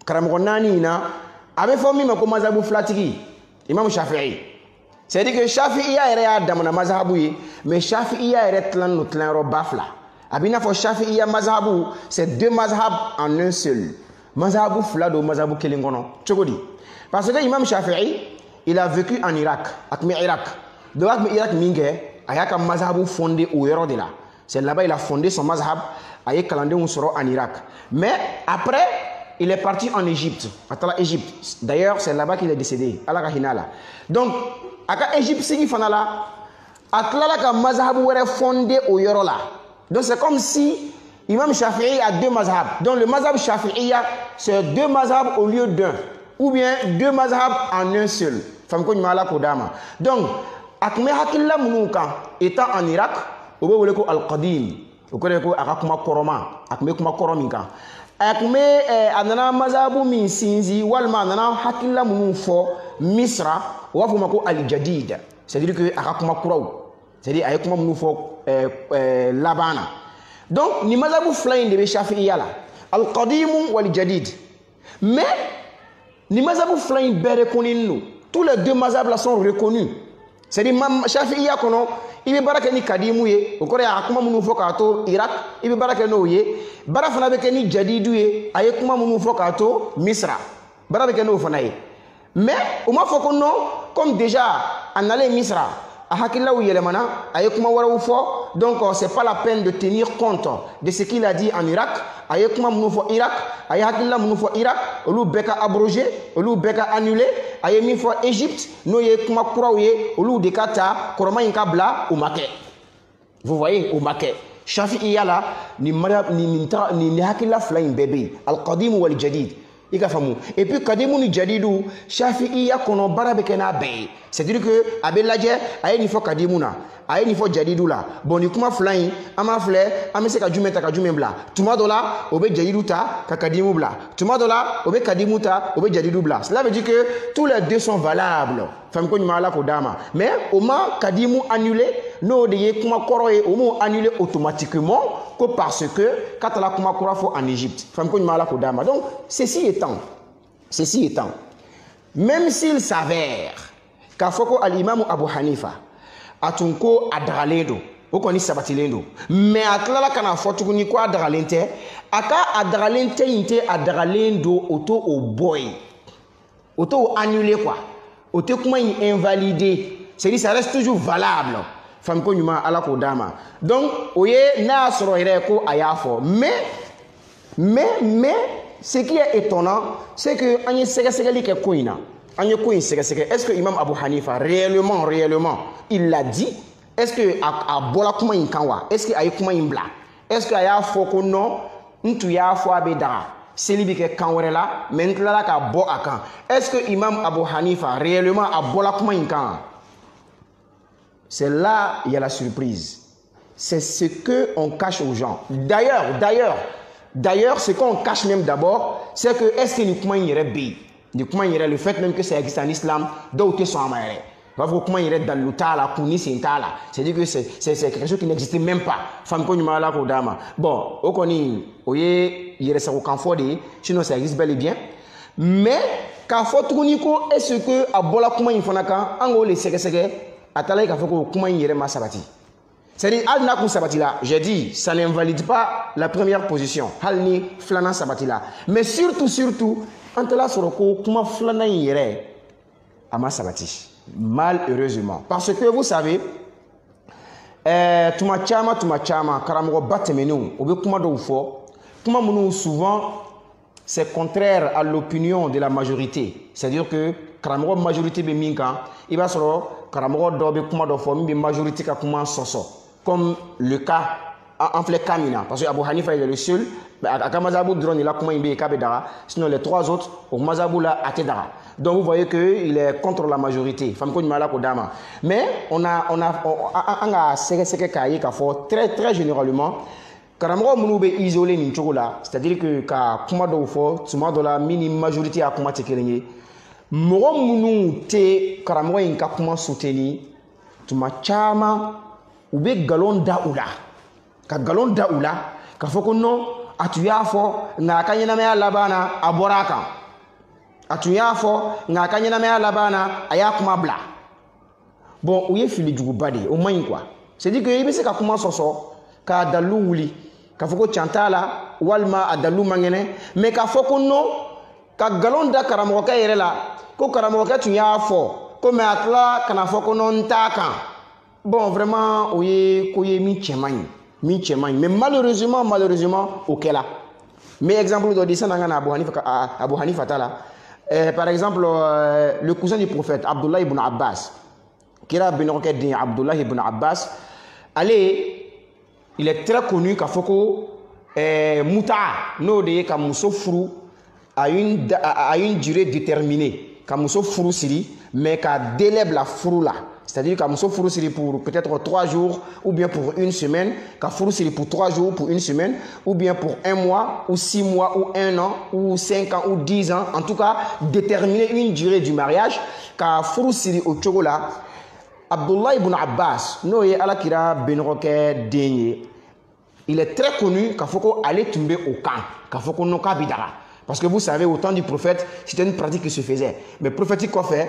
karamogo nani na abe fo mi mako mazhabu flatigi Imam Shafi'i c'est-à-dire que Shafi'i ya damana mazhabu yi mais Shafi'i ya tlan no tlan ro bafla abina fo Shafi'i ya mazhabu c'est deux mazhab en un seul mazhabu flado mazhabu kelingono chogodi parce que Imam Shafi'i il a vécu en Irak akmi Irak donc akmi Irak minge ayaka mazhabu fondé au yoro de là. C'est là-bas il a fondé son mazhab, a calandé un soro en Irak. Mais après, il est parti en Égypte, à Égypte. D'ailleurs, c'est là-bas qu'il est décédé, à la Kahinala. Donc, à Égypte, c'est fanala, à la mazhab est fondé au Yorola. Donc, c'est comme si Imam Shafi'i a deux mazhabs. Donc, le mazhab Shafi'i, c'est deux mazhabs au lieu d'un. Ou bien deux mazhabs en un seul. Donc, Akme Hakilla Mounouka étant en Irak, au bout ko al-qadim au ko akakuma koroma akme kuma koromika akme anana mazhabu min sinzi walma anana hakilla mun fo misra wa fuma ko al-jadid c'est-à-dire que akakuma kuraw c'est-à-dire ayakuma mun fo labana donc ni mazhabu flain de shafi'iyya la al-qadim wal jadid mais ni mazhabu flain bere koninu tous les deux mazhabs là sont reconnus c'est-à-dire shafi'iyya kono ibe baraka ni kadimu ye o kore akuma munu fo ka to Irak ibe baraka no ye bara fana be ke ni jadidu ye aye kuma munu fo ka to Misra bara be ke no fana ye mais o ma fo ko non comme déjà en aller Misra a hakilla ou yelemana aye kuma wara fo donc c'est pas la peine de tenir compte de ce qu'il a dit en Irak aye kuma munu fo Irak aye hakilla munu fo Irak olu beka abrogé olu beka annulé aye mi fo Égypte no ye kuma kuraw ye olu de kata koroma inka bla au maquet. Vous voyez au maquet Shafi'i yala ni marab ni hakilla flain bébé al-qadim wal jadid i ka faamu et puis kadimu ni jadidu shafi'iya kɔnɔ baara bɛ kɛ n'a bɛɛ ye c'est à dire que a bɛ lajɛ a ye nin fɔ kadimu na a ye nin fɔ jadidu la bon ni kuma fila in an b'a filɛ an bɛ se ka jumɛn ta ka jumɛn bila tuma dɔ la o bɛ jadidu ta ka kadimu bila tuma dɔ la o bɛ kadimu ta o bɛ jadidu bila cela veut dire que tous les deux sont valables faamu ko ɲuman ala k'o d'a ma mais o ma kadimu annulé n'o de ye kuma kɔrɔ ye o m'o annulé automatiquement ko parce que k'a taara kuma kura fɔ en Égypte faamu ko ɲuman ala k'o d'a ma donc ceci étant même s'il s'avère k'a fɔ ko al-Imam Abu Hanifa a tun ko a dagalen don o kɔni sabatilen don mais a tilala ka na fɔ tuguni ko a dagalen tɛ a ka a dagalen tɛ in tɛ a dagalen don o to o bɔ ye o to o annulé quoi o tɛ kuma in invalidé c'est-à-dire ça reste toujours valable faamu ko ɲuman ala k'o d'a ma donc o ye n'a y'a sɔrɔ yɛrɛ ko a y'a fɔ mais ce qui est étonnant c'est que an ye sɛgɛsɛgɛli kɛ ko in na an ye ko in sɛgɛsɛgɛ est-ce que Imam Abu Hanifa réellement il l'a dit est-ce que a bɔra kuma in kan wa est-ce que a ye kuma in bila est-ce que a y'a fɔ ko non n tun y'a fɔ a bɛ daga seli bɛ kɛ kan wɛrɛ la mais n tilala ka bɔ a kan est-ce que Imam Abu Hanifa réellement a bɔra kuma in kan c'est là il y a la surprise c'est ce que on cache aux gens d'ailleurs ce qu'on cache même d'abord c'est que est-ce que ni kuma in yɛrɛ bɛ yen ni kuma in yɛrɛ le fait même que ça existe en islam dɔw tɛ sɔn a ma yɛrɛ u b'a fɔ ko kuma in yɛrɛ dalilu t'a la kun ni sen t'a la c'est-à-dire que c'est quelque chose qui n'existe même pas faamu ko ɲuman ala k'o d'a ma bon o kɔni o ye yɛrɛsagokan fɔ de ye sinon ça existe bel et bien mais k'a fɔ tuguni ko est-ce que a bɔra kuma in fana kan an k'o le sɛgɛsɛgɛ a taara ye k'a fɔ ko kuma in yɛrɛ ma sabati c'est-à-dire hali n'a kun sabati la j'ai dit ça n'invalide pas la première position hali ni filanan sabati la mais surtout an taara sɔrɔ ko kuma filanan in yɛrɛ a ma sabati malheureusement parce que vous savez tuma caman karamɔgɔba tɛmɛnenw o bɛ kuma dɔw fɔ kuma minnu souvent c'est contraire à l'opinion de la majorité c'est-à-dire que karamɔgɔ majorité bɛ min kan i b'a sɔrɔ karamɔgɔ dɔ bɛ kuma dɔ fɔ min bɛ majorité ka kuma sɔsɔ comme le cas en filɛ cas min na parce que Abu Hanifa il est le seul a ka mazhabu dɔrɔn de la kuma in bɛ yen k'a bɛ daga sinon les trois autres o mazhabu la a tɛ daga donc vous voyez que il est contre la majorité faamu ko ɲuman ala k'o d'a ma mais on a an ka sɛgɛsɛgɛ k'a ye k'a fɔ très généralement karamɔgɔ minnu bɛ isolé nin cogo la c'est-à-dire que ka kuma dɔw fɔ tuma dɔ la min ni majorité a kuma tɛ kelen ye mɔgɔ minnu tɛ karamɔgɔ in ka kuma soutenir tuma caman u bɛ nkalon da u la ka nkalon da u la k'a fɔ ko non a tun y'a fɔ nka a ka ɲɛnamaya laban na a bɔra a kan a tun y'a fɔ nka a ka ɲɛnamaya laban na a y'a kuma bila bon o ye filijuguba de ye o man ɲi quoi c'est-à-dire que i bɛ se ka kuma sɔsɔ k'a dalilu wuli k'a fɔ ko can t'a la walima a dalilu man kɛnɛ mais k'a fɔ ko non ka nkalon da karamɔgɔkɛ yɛrɛ la ko karamɔgɔkɛ tun y'a fɔ ko mais a tila kana fɔ ko non n t'a kan bon vraiment o ye ko ye min cɛ man ɲi mais malheureusement o kɛla mais exemple dɔ di san'an ka na Abu Hanifa ta la par exemple le cousin du prophète Abdullah ibn Abbas kira benɔgɔkɛ den Abdullah ibn Abbas il est très connu k'a fɔ ko muta n'o de ye ka muso furu à une durée déterminée ka muso furu siri mais ka délai bila furu la c'est-à-dire ka muso furu siri pour peut-être 3 jours ou bien pour une semaine ka furu siri pour 3 jours pour une semaine ou bien pour 1 mois ou 6 mois ou 1 an ou 5 ans ou 10 ans en tout cas déterminer une durée du mariage ka furu siri o cogo la Abdullah ibn Abbas n'o ye alakira benɔgɔkɛ den ye il est très connu k'a fɔ ko ale tun bɛ o kan k'a fɔ ko non k'a bɛ daga parce que vous savez au temps du prophète c'était une pratique qui se faisait mais prophétique kɔfɛ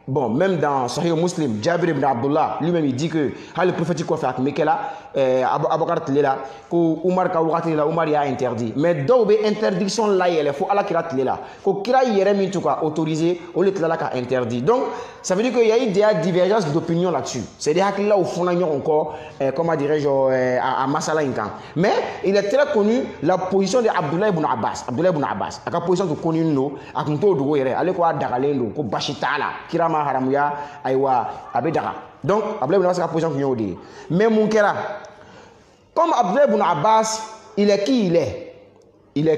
bon même dans Sahih Muslim Jabir ibn Abdullah lui-même il dit que hali prophétique kɔfɛ a tun bɛ kɛ la Abubakar tile la ko Umar ka wagati la Umar y'a interdit mais dɔw bɛ interdiction la yɛlɛ fo alakira tile la ko kira yɛrɛ min tun ka autorisé o de tilala ka interdit donc ça veut dire qu'il y a eu des divergences d'opinion là-dessus c'est des hakililaw fɔnna ɲɔgɔn kɔ comment dirais-je a masala in kan mais il est très connu la position de Abdullah ibn Abbas a ka position tun kɔnni don a tun t'o dogo yɛrɛ ale ko a dagalen don ko basi t'a la kira ma haramuya ayiwa a bɛ daga donc Abdullah ibn Abbas ka position tun y'o de ye mais mun kɛra comme Abdullah ibn Abbas il est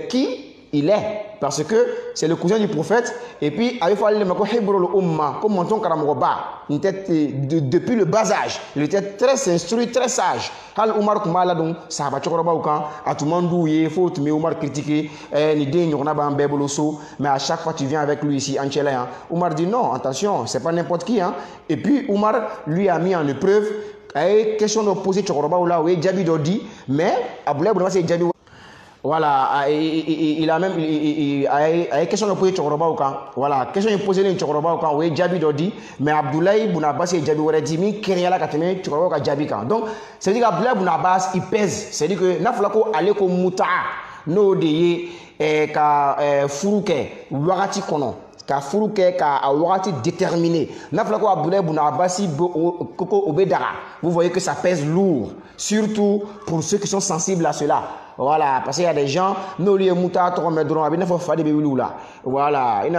qui il est. Parce que c'est le cousin du prophète. Et puis, il fallait le Hibrul Umma, comme mon Karamogoba. Depuis le bas âge, il était très instruit, très sage. Hal Umar Kumala, donc, ça va Chokoroba ou quand, à tout le monde, il faut te Umar critiquer, mais à chaque fois, tu viens avec lui ici, Anchela. Umar dit non, attention, c'est pas n'importe qui. Hein. Et puis, Umar lui a mis en épreuve. Question de poser Chokoroba ou là, oui, Djabi Dodi, mais Aboulaye Bouna, c'est Djabi. Voilà, il a même question de poser Chokoroba ou quand. Voilà, question de poser les Chokoroba ou quand, oui, Djabi Dodi, mais Abdoulaye Bounabas et Djabi Ouredimi, Kenyala Kateme, Chokoroba Djabi quand. Donc, c'est-à-dire qu'Abdoulaye Bounabas, il pèse. C'est-à-dire que Naflako allait comme Mouta, no de ka Furuke, Warati Kono. Ka furuke ka awati déterminé. Naflako Abdoulaye Bounabasi Koko Obedara. Vous voyez que ça pèse lourd, surtout pour ceux qui sont sensibles à cela. Voilà, parce qu'il y a des gens, nous les moutards, voilà, il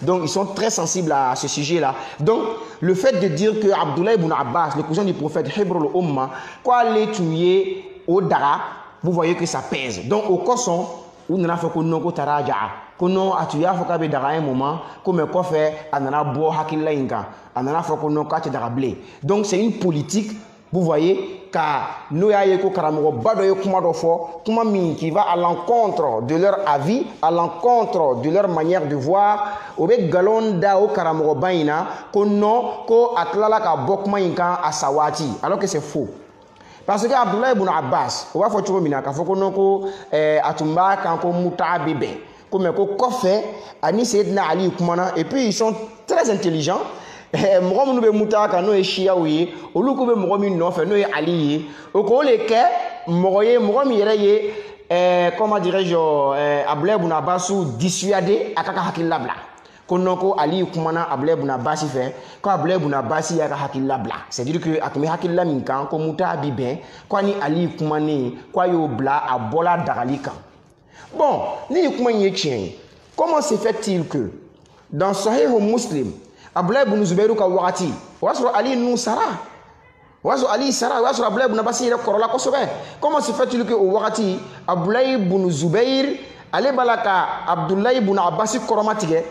donc ils sont très sensibles à ce sujet-là. Donc le fait de dire que Abdoulaye Bounabas, le cousin du prophète Hibrul Umma, quoi les tuer au Dara, vous voyez que ça pèse. Donc au Kosson, ou nana fɔ ko non ko taraja ko non atu y'a fɔ k'a bɛ daga un moment ko mais kɔfɛ a nana bɔ hakilila in kan a nana fɔ ko non k'a tɛ daga bilen. Donc c'est une politique, vous voyez, ka n'o y'a ye ko karamɔgɔba dɔ ye kuma dɔ fɔ kuma min qui va à l'encontre de leur avis, à l'encontre de leur manière de voir, o bɛ galon da o karamɔgɔba in na ko non ko a tilala ka bɔ kuma in kan a sa waati, alors que c'est faux. Parce que Abdoulaye Bounabas, on va faire tout mina, kafoko noko atumba kanko muta bébé, comme ko kofe ani Seydina Ali kumana, et puis ils sont très intelligents. Moro munu be muta kano e shia oui, oluko be moro mi no fe no e Ali, oko le ke moro mi yere ye comment dirais-je Abdoulaye Bounabas ou dissuadé akaka hakilla bla. Konoko Ali kumana Abdoulaye Bounabas fait ko Abdoulaye Bounabas ya ka hakilla bla, c'est dire que akumi hakilla min kan ko muta biben ko ni Ali kumane ko yo bla a bola dagalika. Bon, ni kumanye chien, comment se fait-il que dans Sahih Muslim Abdoulaye Boun Zubairu ka wakati wasro Ali nou sara wasro Ali sara wasro Abdoulaye Bounabas ire korola ko sobe, comment se fait-il que au wakati Abdoulaye Boun Zubair ale balaka Abdoulaye Bounabas koromatige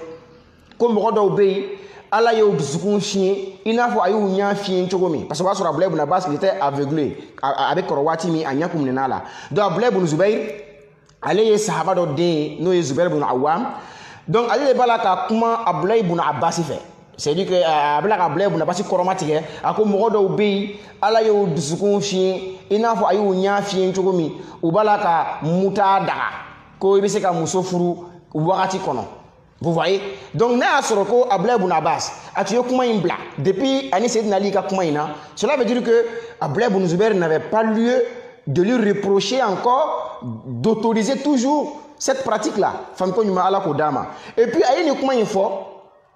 comme Rodo Bey, Allah y a eu chien, il n'a pas eu un chien chogomi. Parce que sur Abdoulaye Bounabas, il était aveuglé avec Korowatimi à Nyakoum Nenala. Donc Abdoulaye Boun Zubair, allez Sahaba de no Zubair Boun Awam. Donc allez balaka comment Abdoulaye Bounabas fait. C'est-à-dire que Abdoulaye Bounabas Koromatique, à comme Rodo Bey, Allah y a eu chien, il n'a pas eu un chien chogomi. Ou balaka Moutada, ko ibiseka Moussofuru, ou Warati Kono. Vous voyez? Donc, n'a soroko Abdoulaye Bounabas a tué kuma imbla. Depuis Ani Seydina Ali ka kuma ina, cela veut dire que Abdoulaye Boun Zubair n'avait pas lieu de lui reprocher encore d'autoriser toujours cette pratique-là. Famko nyuma ala kodama. Et puis ayi ni kuma info,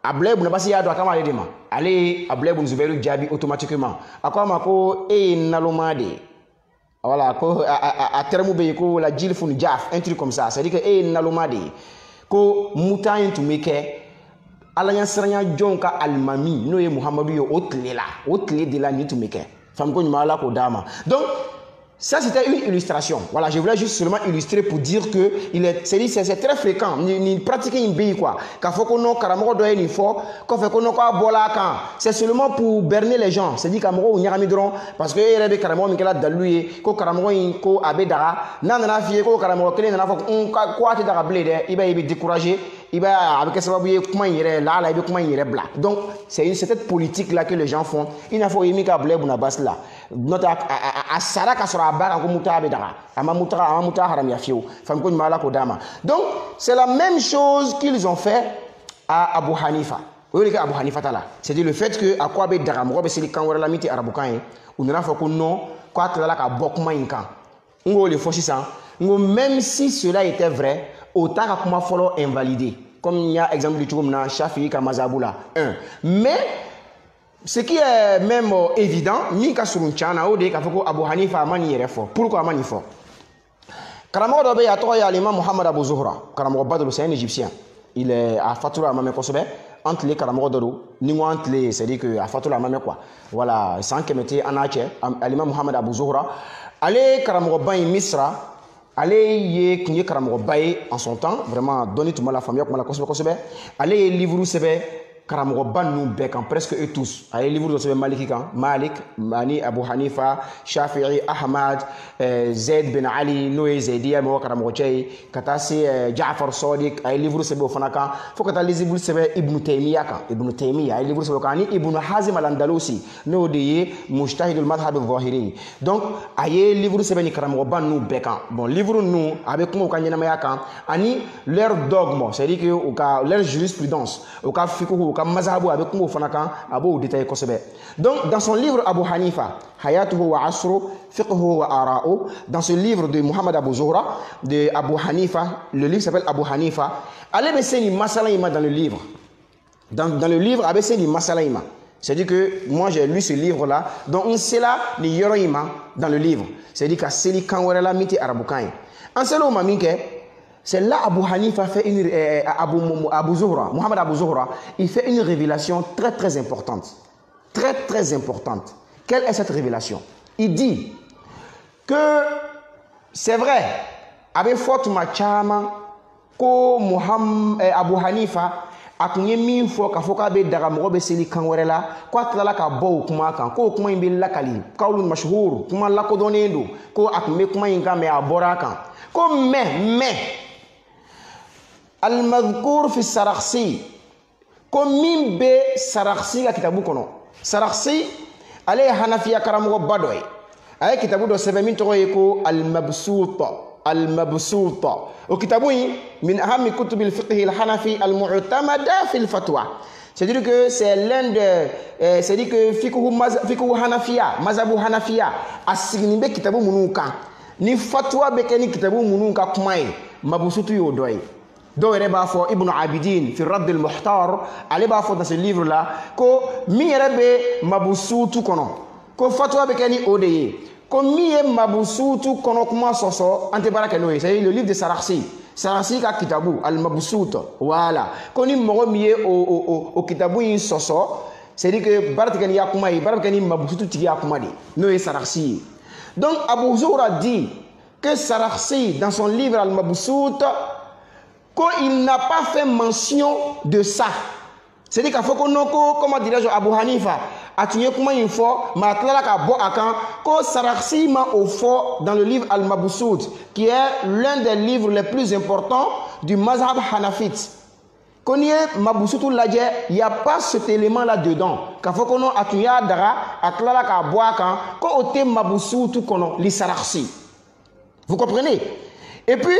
Abdoulaye Bounabas ya doit kama dema. Allez Abdoulaye Boun Zubair jabi automatiquement. Akwa mako nalomade. Voilà, à terme ko la jilfun jaf, un truc comme ça. C'est-à-dire que nalomade. Ko mutayin to make alanya sranya jonka almami no ye Muhammadu yo otle de la ni to make fam ko nyuma ala ko dama. Donc ça c'était une illustration. Voilà, je voulais juste seulement illustrer pour dire que c'est très fréquent ni pratiquer une pays quoi. Ka foko no karamoko do ni fo ko fe ko no ko bola kan. C'est seulement pour berner les gens. C'est dit kamoko nyarami dron parce que rebe karamoko mi kala daluye ko karamoko ko abedara nanana fie ko karamoko kele nana fo ko ati dara blede iba ibi décourager iba avec sababu ye kuma yere la ibi kuma yere bla. Donc c'est cette politique là que les gens font. Il n'a faut yimi ka Abdoulaye Bounabas là. Notre à Saraka sera bas en Mouta Bedara, à Mamouta Haram Yafio, Famko Mala Kodama. Donc, c'est la même chose qu'ils ont fait à Abu Hanifa. Vous voyez Abu Hanifa là. C'est-à-dire le fait que à quoi Bedara, Morobe Silikan ou la miti Arabukan, ou ne faut qu'on non, quoi que là, Bokma Inkan. On le faut 600. Même si cela était vrai, autant qu'à comment follow invalidé. Comme il y a exemple du Tchoumna, Shafi, Kamazaboula. 1. Mais, ce qui est même évident, Mika Surunchana, ou des Kafoko Abu Hanifa Mani Refo. Pourquoi Mani Fo? Karamo Dobe a toi l'imam Mohamed Abou Zohra. Karamo Badro, c'est un Égyptien. Il est à Fatoula Mamé Kosobe, entre les Karamo Doro, ni entre les, c'est-à-dire qu'à Fatoula Mamé quoi. Voilà, sans que mettez en Ache, l'imam Mohamed Abou Zohra. Allez Karamo Ban Misra, ale ye kun ye karamɔgɔba ye en son temps vraiment dɔnni tun b'a la faamuya tun b'a la kosɛbɛ kosɛbɛ ale ye livre sɛbɛn karamɔgɔba ninnu bɛɛ kan presque eux tous a ye livre dɔ sɛbɛn maliki kan malik ani abu hanifa shafi'i ahmad zaid bin ali n'o ye zaidiya mɔgɔ karamɔgɔcɛ ye ka taa se jafar sadiq a ye livre sɛbɛn o fana kan fo ka taa livre sɛbɛn ibnu taymiya kan ibnu taymiya a ye livre sɛbɛn o kan ani ibnu hazim al-andalusi n'o de ye mujtahidul madhhab al-zahiri donc a ye livre sɛbɛn ni karamɔgɔba ninnu bɛɛ kan bon livre ninnu a bɛ kuma u ka ɲɛnamaya kan ani leur dogme c'est à dire que u ka leur jurisprudence u ka fiqhu mazhabu a bɛ kuma o fana kan a b'o détailler kosɛbɛ donc dans son livre Abu Hanifa hayatuhu wa asru fiqhu wa ara'u dans ce livre de Muhammad Abu Zuhra de Abu Hanifa le livre s'appelle Abu Hanifa ale bɛ se ni masala in ma dans le livre dans le livre a bɛ se ni masala in ma c'est-à-dire que moi j'ai lu ce livre là donc n sela ni yɔrɔ in ma dans le livre c'est-à-dire ka seli kan wɛrɛ la min tɛ arabukan ye an sela o ma min kɛ c'est là Abu Hanifa fait une Abu Zuhra, Muhammad Abu Zuhra, il fait une révélation très très importante. Très très importante. Quelle est cette révélation? Il dit que c'est vrai, avec Fatuma Chama, que Muhammad Abu Hanifa a connu mille fois qu'à foka be daramoro be seli kanwerela, quoi trala ka bo kuma kan, ko kuma imbe lakali, kaulun mashhur, kuma lakodonendo, ko akme kuma inga me abora kan. Ko mais المذكور في السرخسي كمين بي سرخسي كتابو كنو سرخسي عليه حنفية كرامو بدوي أي كتابو دو سبمين تغيكو المبسوط وكتابو من أهم كتب الفقه الحنفي المعتمدة في الفتوى c'est-à-dire que c'est l'un de c'est-à-dire que fiqhu hanafiya mazhabu hanafiya asignibe kitabu munuka ni fatwa bekeni kitabu munuka kumai mabusutu yodoy dɔw yɛrɛ b'a fɔ Ibn Abidin fi Radd al-Muhtar ale b'a fɔ dans ce livre là ko min yɛrɛ bɛ mabusutu kɔnɔ ko fatwa bɛ kɛ ni o de ye ko min ye mabusutu kɔnɔ kuma sɔsɔ an tɛ baara kɛ n'o ye c'est le livre de Sarakhsi ka kitabu al-Mabsut voilà ko ni mɔgɔ min ye o kitabu in sɔsɔ c'est à dire que baara tɛ kɛ ni ya kuma ye baara bɛ kɛ ni mabusutu tigi ya kuma de n'o ye Sarakhsi ye donc Abu Zuhra dit que Sarakhsi dans son livre al-Mabsut qu'il n'a pas fait mention de ça. C'est-à-dire qu'il faut qu'on comment dirais-je, Abu Hanifa, a tué comment il faut, mais que Sarakhsi m'a offert dans le livre Al-Mabsut, qui est l'un des livres les plus importants du mazhab hanafite. Quand il y a Mabsut il n'y a pas cet élément-là dedans. Qu'il faut qu'on a tué Dara, a tlala ka boakan, qu'on ote Mabsut kono li Sarakhsi. Vous comprenez? Et puis,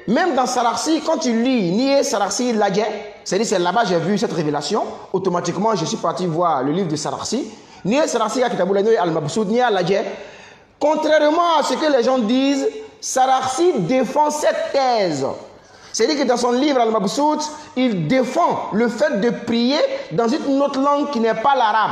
même dans Sarakhsi, quand tu lis Niye Sarakhsi Ladje, c'est-à-dire c'est là-bas j'ai vu cette révélation, automatiquement je suis parti voir le livre de Sarakhsi. Niye Sarakhsi al-Mabsut Niye Ladje. Contrairement à ce que les gens disent, Sarakhsi défend cette thèse. C'est-à-dire que dans son livre Al-Mabsut, il défend le fait de prier dans une autre langue qui n'est pas l'arabe.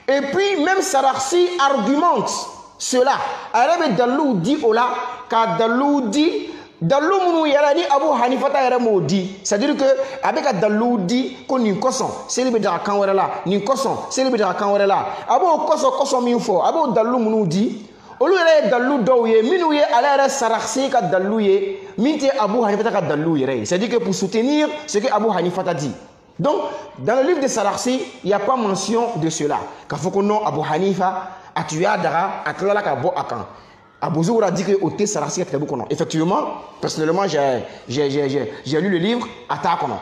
Et puis même Sarakhsi argumente cela. Arabe Dalou dit Ola, car Dalou dit Dalou munu yara ni Abu Hanifa ta yara mo di c'est-à-dire que avec Dalou di ko ni koson selibe da kan wala la ni koson selibe da kan wala la Abu koson mi fo Abu Dalou munu di olu yara Dalou do ye minu ye ala yara Sarakhsi ka Dalou ye minti Abu Hanifa ta ka Dalou yere c'est-à-dire que pour soutenir ce que Abu Hanifa ta dit donc dans le livre de Sarakhsi il n'y a pas mention de cela ka foko non Abu Hanifa atuya dara atlala ka bo akan Abu Zuhra dit que Ote Sarakhsi est beaucoup. Effectivement, personnellement, j'ai lu le livre Atakono.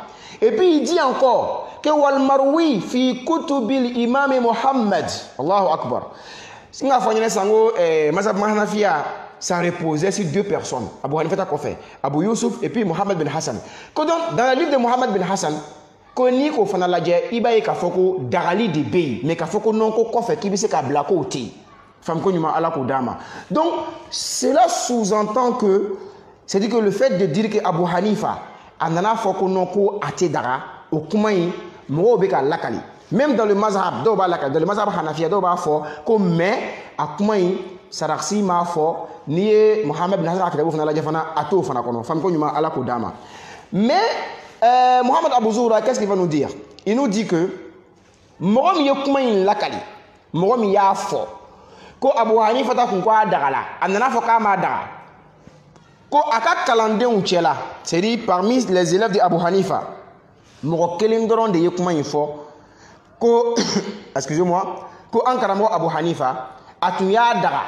Et puis il dit encore que Wal Marwi fi kutubil Imam Muhammad. Allahu Akbar. Singa fanyene sango mazhab Hanafiya ça reposait sur deux personnes. Abu Hanifa ta fait Abu Yusuf et puis Muhammad bin Hassan. Dans le livre de Muhammad bin Hassan, koni ko fana ladje ibaye ka foko darali de bey mais ka foko non ko kofe ki bi se ka blako oti. Donc, cela sous-entend que, c'est-à-dire que le fait de dire que Abu Hanifa, anana fokonoko ate dara, au kumaï, moobeka lakali. Même dans le mazhab, dans le mazhab Hanafiya, comme mais, à kumaï, Sarakhsi ma fo, ni Mohamed bin Hassan akitabu fana la fana ato fana kono, fam ko nyuma ala ko dama. Mais, Mohamed Abu Zuhra, qu'est-ce qu'il va nous dire? Il nous dit que, morom ye kumaï lakali, morom ya fo. Ko Abu Hanifa ta kun kwa dagala anana fo kama daga ko aka kalandenw cɛla c'est-à-dire parmi les élèves de Abu Hanifa mɔgɔ kelen dɔrɔn de ye kuma in fɔ ko excusez-moi ko an karamɔgɔ Abu Hanifa a tun y'a daga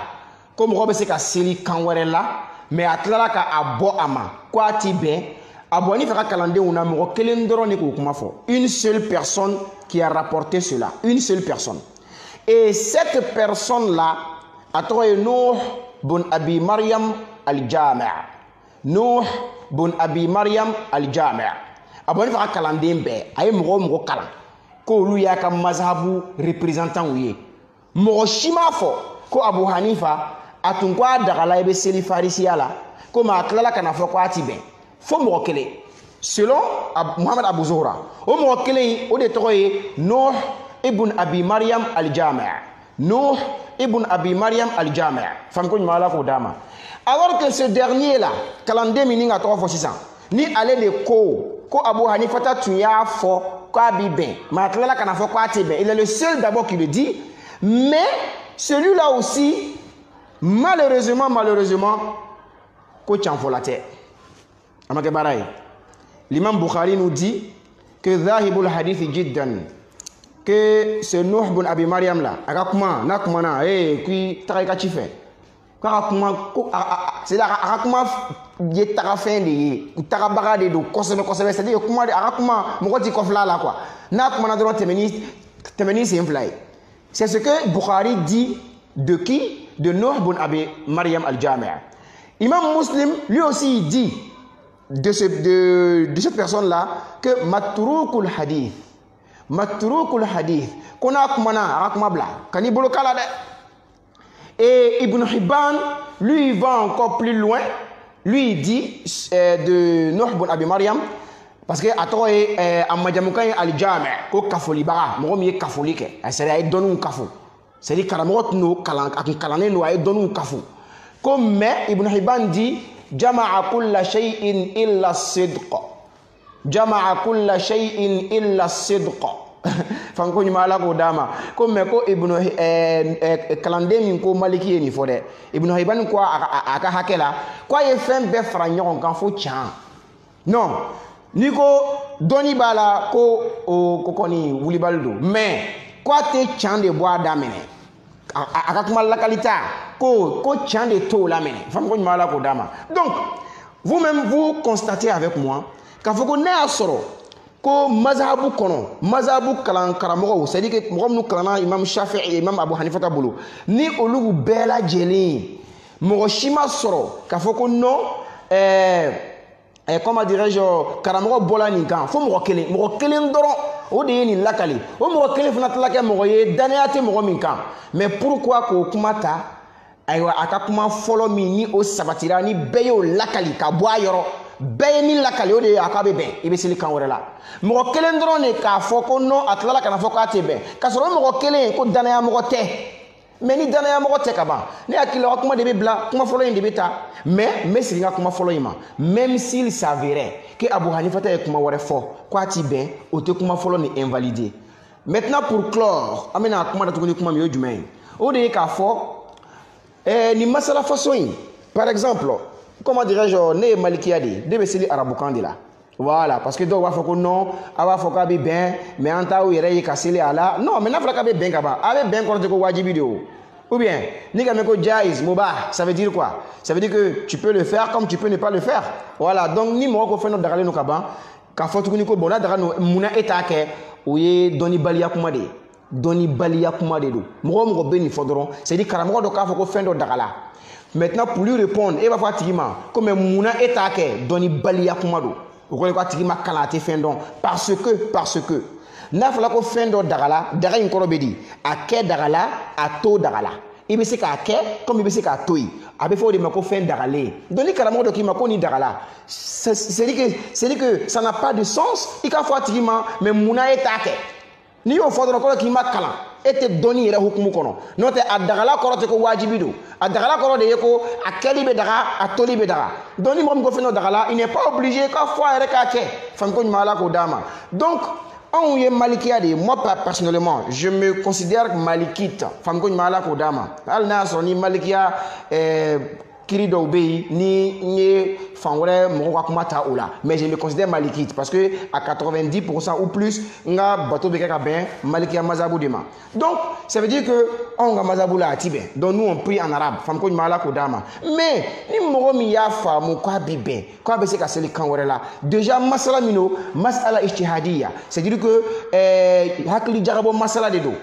ko mɔgɔ bɛ se ka seli kan wɛrɛ la mais a tilala ka a bɔ a ma ko a ti bɛn Abu Hanifa ka kalandenw na mɔgɔ kelen dɔrɔn de k'o kuma fɔ une seule personne qui a rapporté cela une seule personne et cette personne là a tɔgɔ ye Nuh bun Abi Maryam al-Jami' Nuh bun Abi Maryam al-Jami' Abu Hanifa ka kalanden bɛɛ a ye mɔgɔ o mɔgɔ kalan k'olu y'a ka mazhabu représentant ye mɔgɔ si m'a fɔ ko Abu Hanifa a tun ko a dagala i bɛ seli farisiya la ko maa tilala ka na fɔ ko a ti bɛn fo mɔgɔ kelen selon Muhammad Abu Zuhra o mɔgɔ kelen o de tɔgɔ ye Nuh ibn Abi Maryam al-Jami' Nuh ibn Abi Maryam al-Jami' fam ko ɲuman ala k'o d'a ma alors que ce dernier là kalanden min ni ka tɔgɔ fɔ sisan ni ale de ko Abu Hanifa ta tun y'a fɔ k'a bi bɛn maa tilala ka na fɔ ko a ti bɛn il est le seul d'abord qui le dit mais celui-là aussi malheureusement ko tiɲɛfɔla tɛ a ma kɛ baara ye l'imam Bukhari nous dit que dhahibul hadith jiddan que ce Nuh ibn Abi Maryam là a ka kuma n'a kumana k'i taga i ka ci fɛ k'a ka kuma c'est-à-dire a ka kuma ye tagafɛn de ye tagabaga de don kosɛbɛ kosɛbɛ c'est-à-dire kuma a ka kuma mɔgɔ ti kɔfil'a la quoi n'a kumana dɔrɔn tɛmɛni sen fila ye c'est ce que Bukhari dit de qui? De Nuh ibn Abi Maryam al-Jami'. Imam Muslim lui aussi il dit de cette personne-là que matrukul hadith qu'on a kumana akuma bla kani bolo kala de. Et Ibn Hibban lui il va encore plus loin, lui il dit de Nuh ibn Abi Maryam parce que ato a majamukan al-Jami' ko kafoli baga mɔgɔ min ye kafoli kɛ a sera ay donu kafo c'est-à-dire karamɔgɔ no kalan akun kalanen no ay donu kafo ko mais Ibn Hibban dit jama'a kulla shay'in illa as-sidq jama'a kulla shay'in illa as-sidq fanko ɲuman ala k'o d'a ma ko mais ko kalanden min ko maliki ye nin fɔ dɛ Ibn Hibban ko a ka hakɛ la ko a ye fɛn bɛɛ fara ɲɔgɔn kan fo tiɲɛ non ni ko dɔnni b'a la ko kɔni wulibali don mais ko a tɛ tiɲɛ de bɔ a da minɛ a ka kuma lakalita ko tiɲɛ de t'o la minɛ fanko ɲuman ala k'o d'a ma donc vous-même vous constatez avec moi k'a fɔ ko ne y'a sɔrɔ ko mazhabu kɔnɔ mazhabu kalan karamɔgɔw c'est à dire que mɔgɔ minnu kalanna imam Shafi'i imam Abu Hanifa ta bolo ni olu bɛɛ lajɛlen mɔgɔ si ma sɔrɔ k'a fɔ ko non comment dirais-je karamɔgɔ bɔla nin kan fo mɔgɔ kelen dɔrɔn o de ye nin lakali o mɔgɔ kelen fana tila kɛ mɔgɔ ye danaya tɛ mɔgɔ min kan mais pourquoi k'o kuma ta ayiwa a ka kuma fɔlɔ min ni o sabatira ni bɛɛ y'o lakali ka bɔ a yɔrɔ bɛɛ ye min lakali o de ye a k'a bɛ bɛn i bɛ seli kan wɛrɛ la mɔgɔ kelen dɔrɔn de k'a fɔ ko non a tilala ka na fɔ k'a tɛ bɛn k'a sɔrɔ o mɔgɔ kelen ko danaya mɔgɔ tɛ mais ni danaya mɔgɔ tɛ ka ban ne hakili la kuma de bɛ bila kuma fɔlɔ in de bɛ ta mais n bɛ segin ka kuma fɔlɔ in ma même s'il s'avérait que Abu Hanifa ta ye kuma wɛrɛ fɔ k'a ti bɛn o tɛ kuma fɔlɔ ni invalider maintenant pour clore an bɛna kuma da tuguni kuma min o ye jumɛn ye o de ye k'a fɔ nin masala façon in par exemple comment dirais-je ne ye malikiya de ye ne bɛ seli arabukan de la voilà parce que dɔw b'a fɔ ko non a b'a fɔ k'a bɛ bɛn mais an t'aw yɛrɛ ye ka seli a la non mais n'a fɔra k'a bɛ bɛn ka ban a bɛ bɛn kɔrɔ tɛ ko wajibi de o ou bien ni ka mɛn ko jaiz mubah ça veut dire quoi ça veut dire que tu peux le faire comme tu peux ne pas le faire voilà donc ni mɔgɔ ko fɛn dɔ dagalen don ka ban k'a fɔ tuguni ko bon n'a daga no munna e t'a kɛ o ye dɔnnibaliya kuma de ye dɔnnibaliya kuma de don mɔgɔ o mɔgɔ bɛ nin fɔ dɔrɔn c'est à dire karamɔgɔ dɔ k'a fɔ ko fɛn dɔ dagala maintenant pour lui répondre e b'a fɔ a tigi ma ko mais munna e t'a kɛ dɔnnibaliya kuma don o kɔrɔ ye ko a tigi ma kalan a tɛ fɛn dɔn parce que n'a fɔra ko fɛn dɔ dagala daga in kɔrɔ bɛ di a kɛ dagala a to dagala i bɛ se k'a kɛ comme i bɛ se k'a to yen a bɛ fɔ o de ma ko fɛn dagalen donc ni karamɔgɔ dɔ k'i ma ko nin dagala c'est dire que ça n'a pas de sens i k'a fɔ a tigi ma mais munna e t'a kɛ n'i y'o fɔ dɔrɔn kɔrɔ k'i ma kalan e tɛ dɔnni yɛrɛ hukumu kɔnɔ n'o tɛ a dagala kɔrɔ tɛ ko wajibi don a dagala kɔrɔ de ye ko a kɛli bɛ daga a toli bɛ daga donc ni mɔgɔ min ko fɛn dɔ dagala il n'est pas obligé k'a fɔ a yɛrɛ k'a kɛ famiko ɲuman ala k'o d'a ma donc anw ye malikiya de ye moi personnellement je me considère malikite famiko ɲuman ala k'o d'a ma hali n'a y'a sɔrɔ ni malikiya kiri dɔw bɛ yen ni n ye fan wɛrɛ mɔgɔw ka kuma ta o la mais je me considère malikite parce que à 90% ou plus n ka bateau bɛ kɛ ka bɛn malikiya mazabu de ma donc ça veut dire que anw ka mazabu la a ti bɛn donc nous on prie en arabe faamu ko ɲuman ala k'o d'a ma mais ni mɔgɔ min y'a faamu k'a bi bɛn k'a bɛ se ka seli kan wɛrɛ la déjà masala min don masala ijtihadiya c'est à dire que hakili jagabɔ masala de don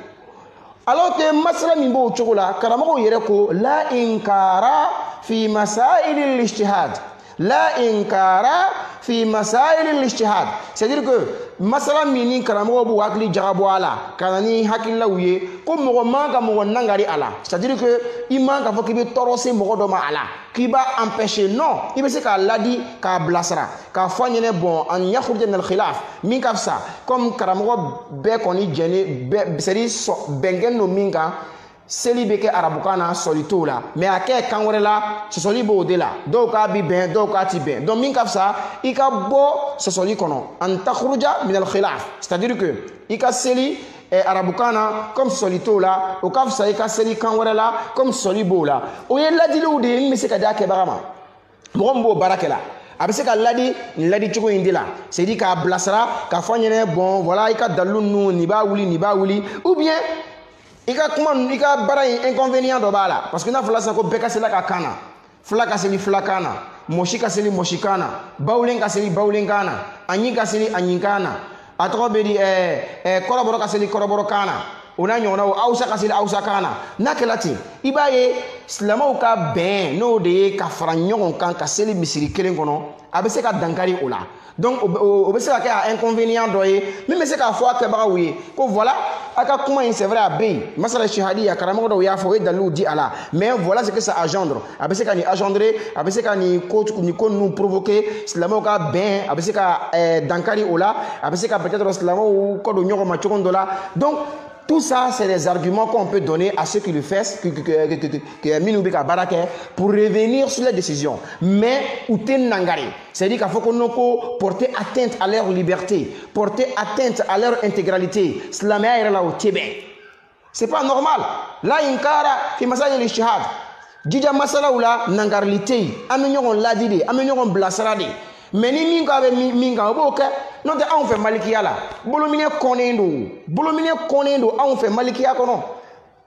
alors que masala min b'o cogo la karamɔgɔw yɛrɛ ko la inkara fi masaili l'ijtihad la inkara fi masaili l'ijtihad c'est-à-dire que masala min ni karamɔgɔw b'u hakili jagabɔ a la ka na ni hakililaw ye ko mɔgɔ man ka mɔgɔ nangari a la c'est-à-dire que i man ka fɔ k'i bɛ tɔɔrɔ se mɔgɔ dɔ ma a la k'i b'a empêcher non i bɛ se k'a ladi k'a bilasira k'a fɔ a ɲɛnɛ bon an yakhruja min al-khilaf min ka fisa comme karamɔgɔ bɛɛ kɔni jɛnen bɛɛ c'est-à-dire bɛnkɛ don min kan seli bɛ kɛ arabukan na sɔli t'o la mais a kɛ kan wɛrɛ la sɔsɔli b'o de la dɔw k'a bi bɛn dɔw k'a ti bɛn donc min ka fisa i ka bɔ sɔsɔli kɔnɔ an takhruja min al-khilaf c'est-à-dire que i ka seli arabukan na comme sɔsɔli t'o la o ka fisa i ka seli kan wɛrɛ la comme sɔsɔli b'o la o ye ladiliw de ye min bɛ se ka d'a kɛbaga ma mɔgɔ min b'o baara kɛ la a bɛ se ka ladi nin ladi cogo in de la c'est à dire k'a bilasira k'a fɔ ɲɛnɛ bon voilà i ka dalilu ninnu nin b'a wuli ou bien i ka kuma i ka baara in inconvénient dɔ b'a la parce que n'a fɔla sisan ko bɛɛ ka seli a ka kan na fila ka seli filakan na mɔsi ka seli mɔsikan na bawulen ka seli bawulenkan na a ɲi ka seli a ɲikan na a tɔgɔ bɛ di kɔrɔbɔrɔ ka seli kɔrɔbɔrɔkan na o n'a ɲɔgɔnnaw awusa ka seli awusakan na n'a kɛla ten i b'a ye silamɛw ka bɛn n'o de ye ka fara ɲɔgɔn kan ka seli misiri kelen kɔnɔ a bɛ se ka dankari o la donc o bɛ se ka kɛ a inconvénient dɔ ye min bɛ se k'a fɔ a kɛbagaw ye ko voilà a ka kuma in c'est vrai a bɛ yen masala shahadiya karamɔgɔ dɔw y'a fɔ o ye dalilu di a la mais voilà ce que ça engendre a bɛ se ka nin engendrer a bɛ se ka nin ko ninnu provoquer silamɛw ka bɛn a bɛ se ka dankari o la a bɛ se ka peut-être silamɛw kɔ don ɲɔgɔn ma cogo dɔ la donc tout ça, c'est des arguments qu'on peut donner à ceux qui le font, pour revenir sur les décisions. Mais, ou nangari, c'est-à-dire qu'il faut qu'on porter atteinte à leur liberté, porter atteinte à leur intégralité. Cela m'est là au Tibet. C'est pas normal. Là, inkara, fi masala l'ishihad. Dija masala ou la nangarité. Amenyon ladide, amenyon blasrade. Mais ni minga be minga oboke non te anw fɛ malikiya la bolomine kɔnnen do anw fɛ malikiya kɔnɔ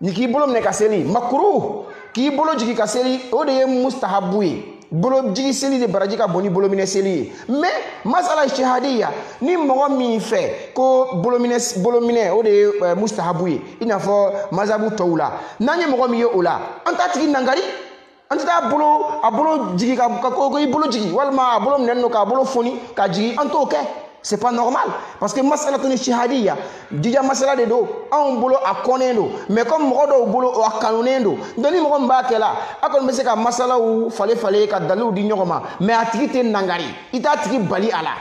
ni k'i bolo minɛ ka seli makruh k'i bolo jigi ka seli o de ye mustahabu ye bolo jigi seli de baraji ka bon ni bolomine seli ye mais masala ijtihadiya ni mɔgɔ min fɛ ko bolomine o de ye mustahabu ye i n'a fɔ mazhabu tɔw la n'an ye mɔgɔ min ye o la an t'a tigi nangari an tɛ taa a bolo jigi ka ko i bolo jigi walima a bolo minɛnen don k'a bolo foni ka jigi an t'o kɛ c'est pas normal parce que masala tun shahadiya dija masala de do anw bolo a kɔnnen do mais comme mɔgɔ dɔw bolo a kanunen do donc ni mɔgɔ min b'a kɛ la a kɔni bɛ se ka masalaw fale ka dalilu di ɲɔgɔn ma mais a tigi tɛ nangari i t'a tigi bali a la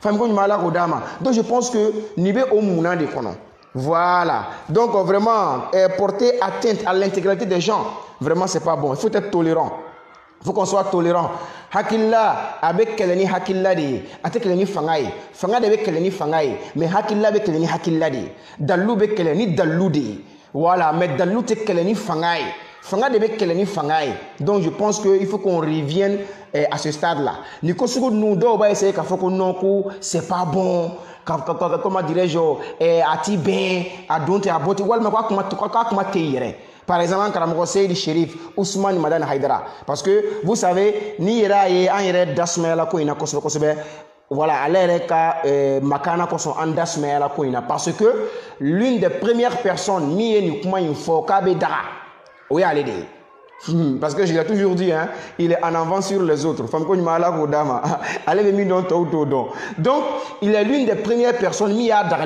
faamu ko ɲuman ala k'o d'a ma donc je pense que nin bɛ o munna de kɔnɔ. Voilà. Donc vraiment, porter atteinte à l'intégralité des gens, vraiment c'est pas bon. Il faut être tolérant. Il faut qu'on soit tolérant. Hakilla avec keleni hakilla de, ate keleni fangai. Fanga de avec keleni fangai, mais hakilla avec keleni hakilla de. Dallu be keleni dallu de. Voilà, mais dallu te keleni fangai. Fanga de avec keleni fangai. Donc je pense que il faut qu'on revienne à ce stade-là. Ni kosugo nous do ba essayer ka foko non ko c'est pas bon. Comment dirais-je, à Tibet, à Donte, à Boti, par exemple, Karamoko Seydi Sherif, Ousmane Madane Haïdara. Parce que vous savez, ni ira et en ira d'asmela koina kosobe, voilà, à l'air ka makana koson en d'asmela koina. Parce que l'une des premières personnes, ni et ni kuma info, kabe dara. Oui, allez dire. Parce que je l'ai toujours dit, hein, il est en avance sur les autres. Donc, il est l'une des premières personnes qui a dans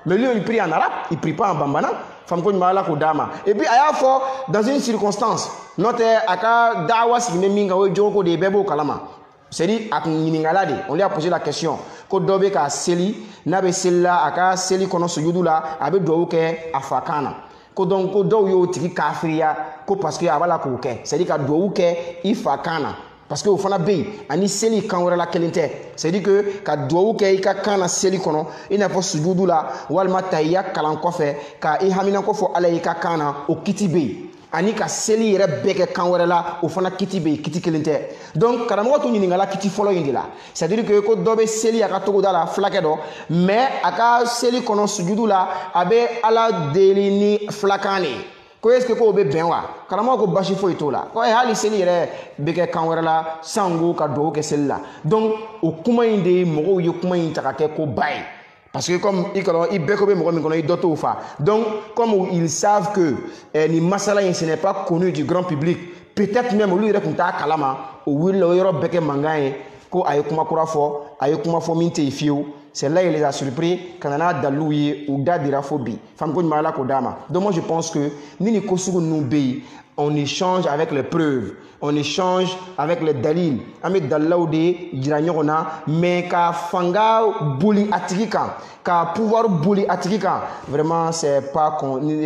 mais lui, il prie en arabe, il ne prie pas en bambana. Et puis, dans une circonstance, notre dawa c'est-à-dire, on lui a posé la question. Ko dobe ka seli, nabe sela aka seli kono sujudu la, abe dowu ke afakana. Ko donc ko do yo tiki kafiriya ko parce que abala ko ke c'est à dire ka do ke ifa kana parce que o fana be ani seli kan wala kelente c'est à dire que ka do ke ka kana seli kono ina fo sujudu la walma tayya kalan kofe ka i hamina ko fo ala ka kana o kitibe ani ka seli yɛrɛ bɛɛ kɛ kan wɛrɛ la o fana kiti bɛ yen kiti kelen tɛ donc karamɔgɔ tun ɲininkala kiti fɔlɔ in de la c'est à dire que ko dɔ bɛ seli a ka togoda la fulakɛ dɔ mais a ka seli kɔnɔ sujudu la a bɛ ala deli ni fulakan de ye ko est ce que k'o bɛ bɛn wa karamɔgɔ ko basi foyi t'o la ko hali seli yɛrɛ bɛ kɛ kan wɛrɛ la sango ka dugawu kɛ seli la donc o kuma in de ye mɔgɔw ye kuma in ta ka kɛ ko ba ye. Parce que comme ils donc comme ils savent que ni masala ce n'est pas connu du grand public, peut-être même lui répond à kalama ou will yoro beke mangaye ko ay kuma kura fo ay kuma fo minte fiu. C'est là il les a surpris quand on a dalouye ou dadiraphobie. Femme ko mala ko dama. Donc moi je pense que ni kosugo nous on échange avec les preuves, on échange avec les dalil. Ame dalaoude jiranyona mais ka fanga bouli atrika, ka pouvoir bouli atrika. Vraiment c'est pas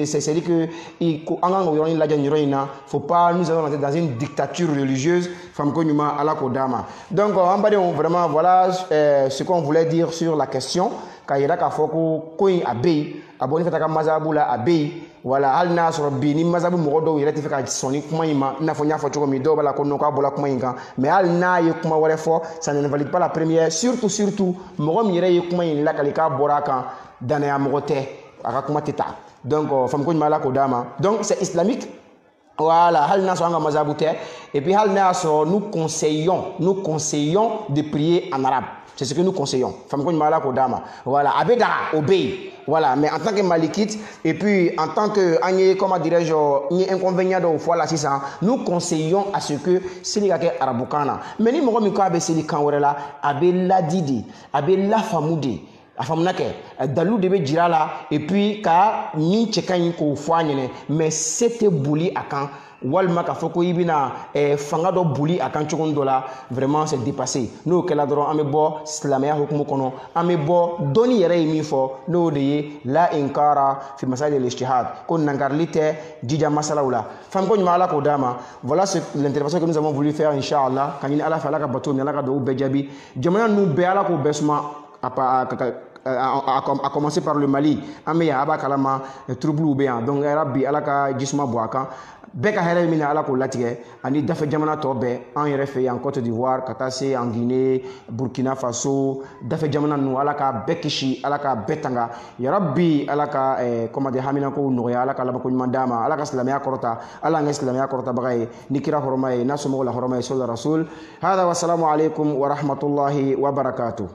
c'est dire que faut pas nous allons dans une dictature religieuse femme konyuma ala kodama. Donc vraiment voilà ce qu'on voulait dire sur la question. Kayira ka foko koy abey aboni fataka mazabula abey wala hal nasro bi ni mazabu mo do yele tifika soni kuma yima na fo nya fo choko mi do bala ko no ka bola kuma yinga mais hal na ye kuma wore fo ça ne valide pas la première surtout mo mi yere ye kuma yin la kalika boraka dana ya mo te aka kuma teta donc fam ko mala ko dama donc c'est islamique. Voilà, et puis nous conseillons de prier en arabe. C'est ce que nous conseillons. Voilà, abeda, obéi. Voilà, mais en tant que malikite, et puis en tant que, comment dirais-je, inconvénient de fois là, nous conseillons à ce que c'est les gars arabukana. Mais ni mo mi ko abe seli kan wala, abe ladidi, abe la famoudi. Afamnake dalou debe jirala et puis ka min chekayin ko fanyene mais c'était bouli akan walma ka foko ibina fanga do bouli akan chokondo la vraiment c'est dépassé no kala doro ame bo islamia hukumu kono ame bo doni yere mi fo no de la inkara fi masal al-ijtihad kon nangarlite dija masalawla fam ko nyala ko dama voilà l'intervention que nous avons voulu faire inchallah kanini ala fala ka bato mi ala ka do bejabi jamana nu be ala ko besma à commencer par le Mali, Ameya Abakalama, Troublou Béan, donc Arabi Alaka Jisma Boakan, Beka Heremina Alako Latige, Ani Dafe Jamana Tobe, en RFI, en Côte d'Ivoire, Katase, en Guinée, Burkina Faso, Dafe Jamana Nou, Alaka Bekishi, Alaka Betanga, Yarabi Alaka, comment dire, Haminako Nouria, Alaka Labako Mandama, Alaka Slamia Korota, Alanga Slamia Korota Bagaye, Nikira Horomae, Nasumo la Horomae Sol Rasul, Hada wassalamu alaikum wa rahmatullahi wa barakatuh.